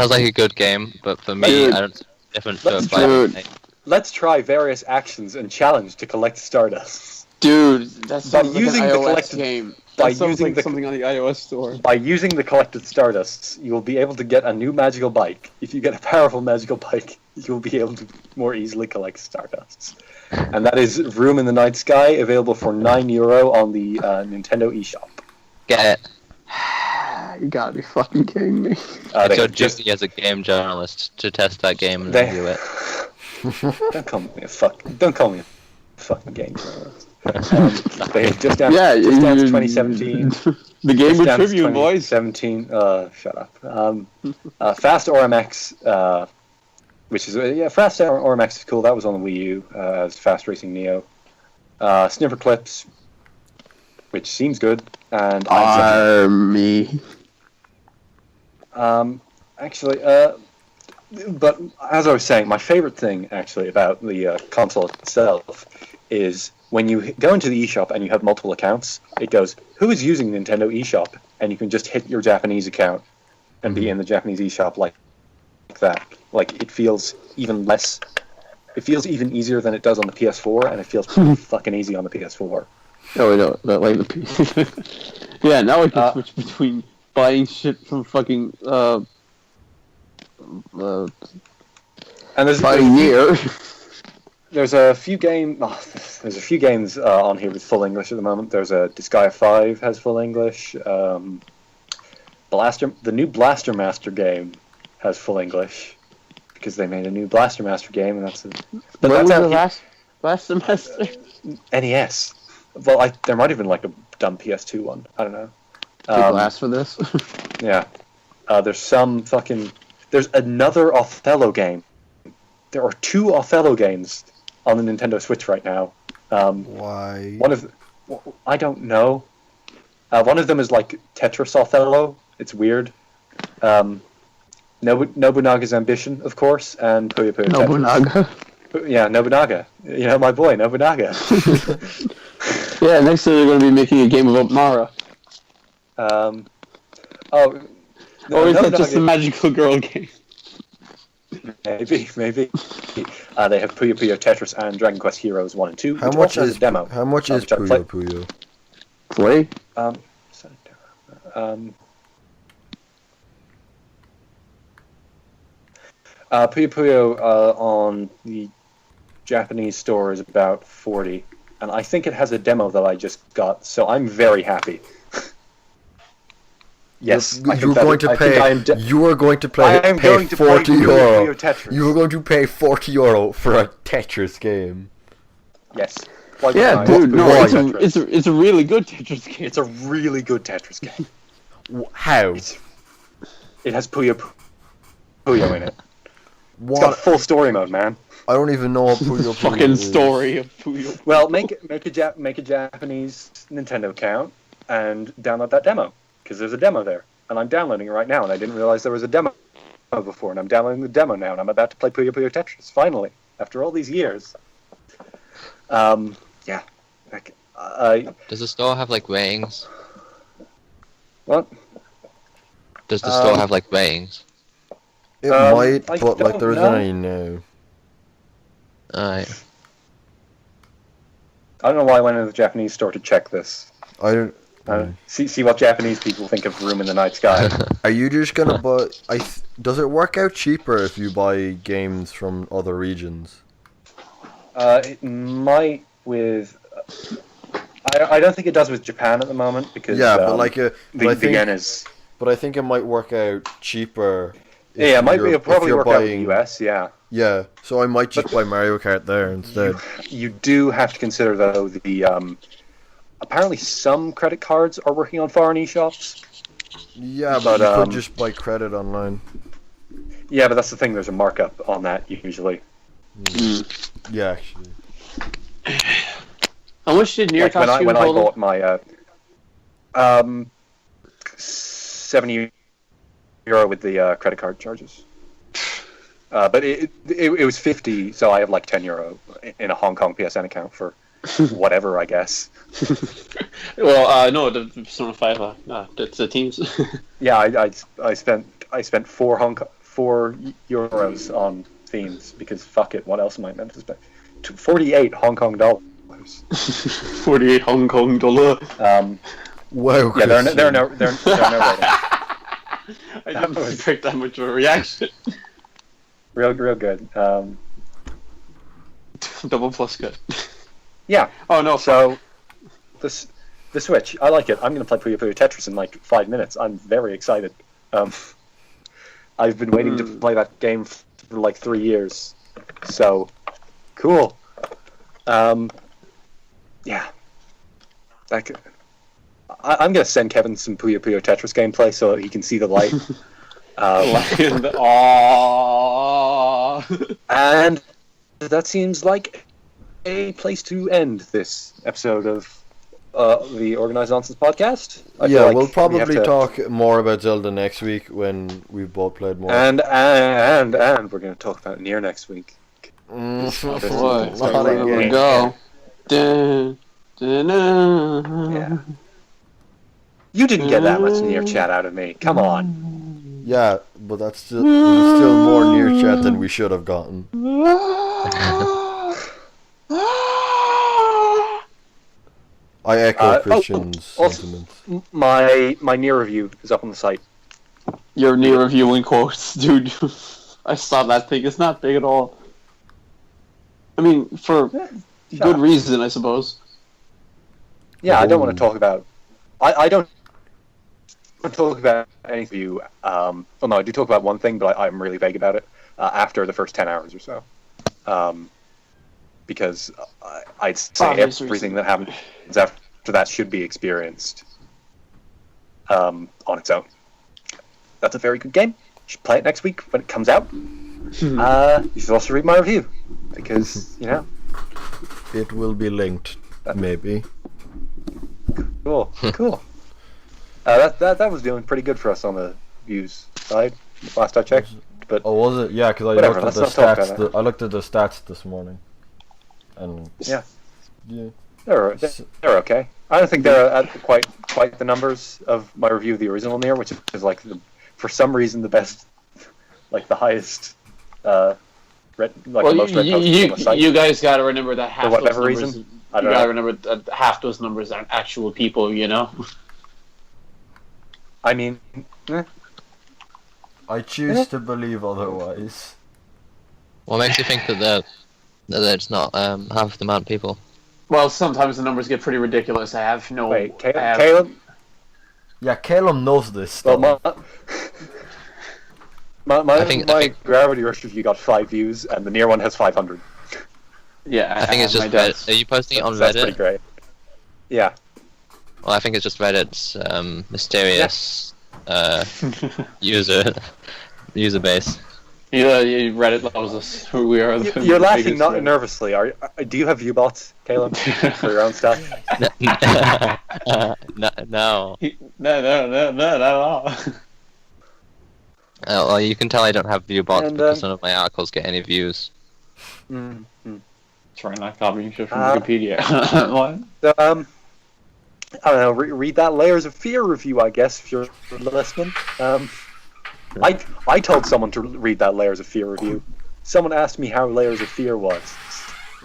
Speaker 4: like a good game, but for me, I don't different to a fighting game.
Speaker 2: Let's try various actions and challenge to collect stardusts.
Speaker 3: Dude, that sounds like an iOS game. That sounds like something on the iOS store.
Speaker 2: By using the collected stardusts, you will be able to get a new magical bike. If you get a powerful magical bike, you will be able to more easily collect stardusts. And that is Room in the Night Sky, available for €9 on the Nintendo eShop.
Speaker 4: Get it.
Speaker 3: You gotta be fucking kidding me.
Speaker 4: It's your duty as a game journalist to test that game and review it.
Speaker 2: Don't call me a fucking game journalist. They just announced 2017.
Speaker 3: The Game with Tribune, boys.
Speaker 2: 2017. Shut up. Fast RMX, which is Fast RMX is cool. That was on the Wii U as Fast Racing Neo. Snipper Clips, which seems good, and
Speaker 3: Army.
Speaker 2: Actually, but as I was saying, my favorite thing actually about the console itself is when you go into the eShop and you have multiple accounts, it goes, who is using Nintendo eShop? And you can just hit your Japanese account and be in the Japanese eShop like that. Like, it feels even less It feels even easier than it does on the PS4, and it feels pretty fucking easy on the PS4.
Speaker 3: Oh, no, not like the PS. Yeah, now I can switch between buying shit from fucking
Speaker 2: and there's There's a few games on here with full English at the moment. There's a Disgaea 5 has full English. The new Blaster Master game has full English because they made a new Blaster Master game, and that's it.
Speaker 3: But that's the last Blaster Master?
Speaker 2: NES. Well, there might have been like a dumb PS2 one. I don't know.
Speaker 3: People asked for this.
Speaker 2: Yeah. There's another Othello game. There are 2 Othello games on the Nintendo Switch right now.
Speaker 1: Why?
Speaker 2: I don't know. One of them is like Tetris Othello. It's weird. Nobunaga's Ambition, of course, and Puyo Puyo Tetris.
Speaker 3: Nobunaga.
Speaker 2: Yeah, Nobunaga. You know, my boy, Nobunaga.
Speaker 3: Yeah, next year they're going to be making a game of Mara.
Speaker 2: Or
Speaker 3: is that just a magical girl game?
Speaker 2: Maybe. They have Puyo Puyo Tetris and Dragon Quest Heroes 1 and 2.
Speaker 1: How much is demo? How much is Puyo Puyo?
Speaker 3: Play?
Speaker 2: Puyo Puyo on the Japanese store is about 40, and I think it has a demo that I just got, so I'm very happy. Yes,
Speaker 1: you are going to pay. You are going to pay.
Speaker 2: I am going to pay
Speaker 1: 40 euro.
Speaker 2: Tetris.
Speaker 1: You are going to pay 40 euro for a Tetris game.
Speaker 2: Yes.
Speaker 3: Yeah, dude. No, it's a really good Tetris game.
Speaker 2: It's a really good Tetris game.
Speaker 1: How?
Speaker 2: It has Puyo Puyo in it.
Speaker 1: What?
Speaker 2: It's got a full story mode, man.
Speaker 1: I don't even know what Puyo Puyo
Speaker 3: fucking
Speaker 1: is.
Speaker 3: Story of Puyo.
Speaker 2: Well, make a Japanese Nintendo account and download that demo. Because there's a demo there, and I'm downloading it right now, and I didn't realize there was a demo before, and I'm downloading the demo now, and I'm about to play Puyo Puyo Tetris, finally, after all these years. Yeah.
Speaker 4: Does the store have, like, ratings?
Speaker 2: What?
Speaker 4: Does the store have, like, ratings?
Speaker 1: It might, but, like, there isn't any now.
Speaker 4: Alright.
Speaker 2: I don't know why I went into the Japanese store to check this.
Speaker 1: I don't...
Speaker 2: See what Japanese people think of Room in the Night Sky.
Speaker 1: Are you just gonna buy... does it work out cheaper if you buy games from other regions?
Speaker 2: It might with... I don't think it does with Japan at the moment, because
Speaker 1: but like
Speaker 2: the yen is...
Speaker 1: But I think it might work out cheaper.
Speaker 2: Yeah, it'll probably work out in the US, yeah.
Speaker 1: Yeah, so I might just buy Mario Kart there instead.
Speaker 2: You do have to consider, though, the... apparently some credit cards are working on foreign eShops.
Speaker 1: Yeah, but you could just buy credit online.
Speaker 2: Yeah, but that's the thing, there's a markup on that, usually.
Speaker 1: Yeah, actually.
Speaker 3: How much did Nier cost you
Speaker 2: when I bought my 70 euro with the credit card charges. But it was 50, so I have like 10 euro in a Hong Kong PSN account for whatever, I guess.
Speaker 3: Well, no, the Persona 5, that's the teams.
Speaker 2: Yeah, I spent €4 on themes because fuck it, what else am I meant to spend? 48 Hong Kong dollars.
Speaker 3: 48 Hong Kong dollar.
Speaker 1: Wow.
Speaker 2: Yeah, there are no ratings.
Speaker 3: I didn't expect that much of a reaction.
Speaker 2: Real good.
Speaker 3: Double plus good.
Speaker 2: Yeah.
Speaker 3: Oh no.
Speaker 2: So, the Switch, I like it. I'm going to play Puyo Puyo Tetris in like 5 minutes. I'm very excited. I've been waiting to play that game for like 3 years. So, cool. Yeah. I'm going to send Kevin some Puyo Puyo Tetris gameplay so he can see the light. And that seems like a place to end this episode of the Organised Nonsense podcast.
Speaker 1: We'll probably talk more about Zelda next week when we've both played more.
Speaker 2: And we're going to talk about Nier next week.
Speaker 3: There we go.
Speaker 2: Yeah. You didn't get that much Nier chat out of me. Come on.
Speaker 1: Yeah, but that's still more Nier chat than we should have gotten. I echo Christian's sentiments.
Speaker 2: My near review is up on the site.
Speaker 3: Your near review in quotes, dude. I saw that thing. It's not big at all. I mean, for good reason, I suppose.
Speaker 2: Yeah, I don't want to talk about. I don't talk about any review. Well, no, I do talk about one thing, but I'm really vague about it after the first 10 hours or so. Because I'd say everything that happens after that should be experienced on its own. That's a very good game. You should play it next week when it comes out. You should also read my review, because,
Speaker 1: It will be linked, maybe.
Speaker 2: Cool. That was doing pretty good for us on the views side last I checked. But
Speaker 1: was it? Yeah, because I looked at the stats. I looked at the stats this morning, and
Speaker 2: yeah, they're okay. I don't think they're at quite the numbers of my review of the original Nier, which is like for some reason the best, like the highest, the most read post on the site.
Speaker 3: You guys got to remember that half
Speaker 2: for whatever
Speaker 3: those
Speaker 2: reason.
Speaker 3: numbers. You got to remember that half those numbers aren't actual people.
Speaker 2: I mean,
Speaker 1: I choose to believe otherwise.
Speaker 4: What makes you think that it's not half the amount of people?
Speaker 3: Well, sometimes the numbers get pretty ridiculous. I have no.
Speaker 2: Wait, Caleb?
Speaker 1: Yeah, Caleb knows this stuff.
Speaker 2: Well, my Gravity Rush review got 5 views, and the Nier one has 500.
Speaker 3: Yeah,
Speaker 4: I think it's just Reddit. Are you posting it on Reddit? That's
Speaker 2: pretty great. Yeah.
Speaker 4: Well, I think it's just Reddit's mysterious user base.
Speaker 3: Yeah, Reddit loves us. Who we are.
Speaker 2: You're laughing not nervously. Do you have viewbots, Caleb, for your own stuff?
Speaker 4: No.
Speaker 3: No, not at all.
Speaker 4: Well, you can tell I don't have viewbots because none of my articles get any views.
Speaker 3: Try not copying shit from Wikipedia. What?
Speaker 2: So, I don't know. Read that Layers of Fear review, I guess, if you're listening. I told someone to read that Layers of Fear review. Someone asked me how Layers of Fear was,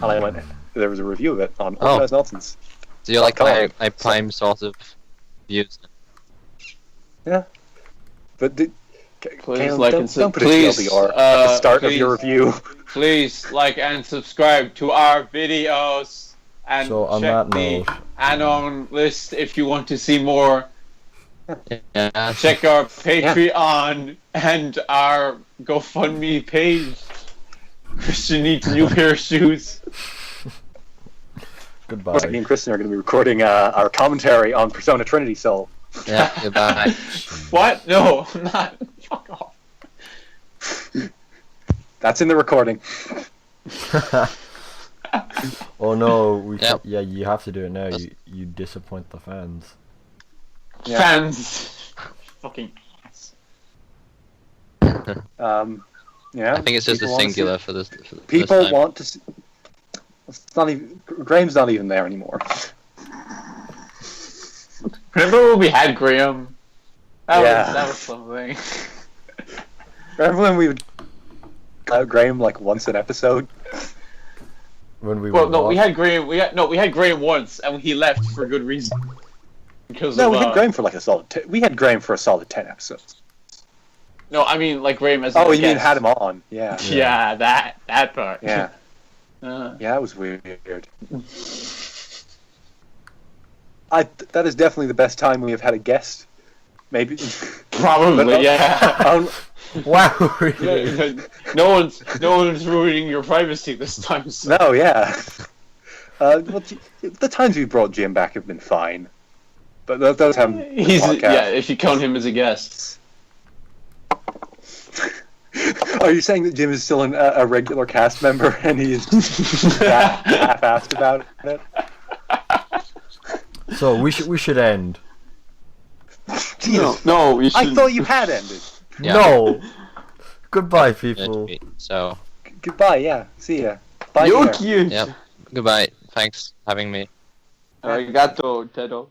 Speaker 2: and I went, there was a review of it on Organised Nonsense.
Speaker 4: So you're like my prime source of views.
Speaker 2: Yeah. But
Speaker 3: please
Speaker 2: don't put a TLDR at the start of your review.
Speaker 3: Please like and subscribe to our videos, and check the Anon list if you want to see more.
Speaker 4: Yeah.
Speaker 3: Check our Patreon and our GoFundMe page. Christian needs a new pair of shoes.
Speaker 1: Goodbye.
Speaker 2: Me and Kristen are going to be recording our commentary on Persona Trinity Soul.
Speaker 4: Yeah, goodbye.
Speaker 3: What? No, I'm not. Fuck off.
Speaker 2: That's in the recording.
Speaker 1: Oh no, yeah, you have to do it now. You disappoint the fans.
Speaker 2: Yeah.
Speaker 3: Fans. Fucking ass.
Speaker 2: Yeah.
Speaker 4: I think it's just a singular for this.
Speaker 2: People want to see. It's not even. Graham's not even there anymore.
Speaker 3: Remember when we had Graham? That was something.
Speaker 2: Remember when we would Graham like once an episode?
Speaker 1: When we
Speaker 3: we had Graham. We had Graham once, and he left for good reason. Because
Speaker 2: we had Graham for like a solid. We had Graham for a solid 10 episodes.
Speaker 3: No, I mean like Graham as.
Speaker 2: Oh, you mean had him on? Yeah.
Speaker 3: Yeah, that part.
Speaker 2: Yeah. Yeah, it was weird. That is definitely the best time we have had a guest. Maybe.
Speaker 3: Probably, yeah.
Speaker 1: Wow, really?
Speaker 3: No one's ruining your privacy this time. So.
Speaker 2: No, yeah. The times we brought Jim back have been fine, but those haven't.
Speaker 3: If you count him as a guest.
Speaker 2: Are you saying that Jim is still a regular cast member and he is half-assed about it?
Speaker 1: So we should end.
Speaker 3: No, we should.
Speaker 2: I thought you had ended.
Speaker 4: Yeah.
Speaker 1: No. Goodbye, people.
Speaker 4: So.
Speaker 2: Goodbye. Yeah. See ya. Bye.
Speaker 3: You're cute.
Speaker 4: Yep. Goodbye. Thanks for having me.
Speaker 3: Arigato, Tedo.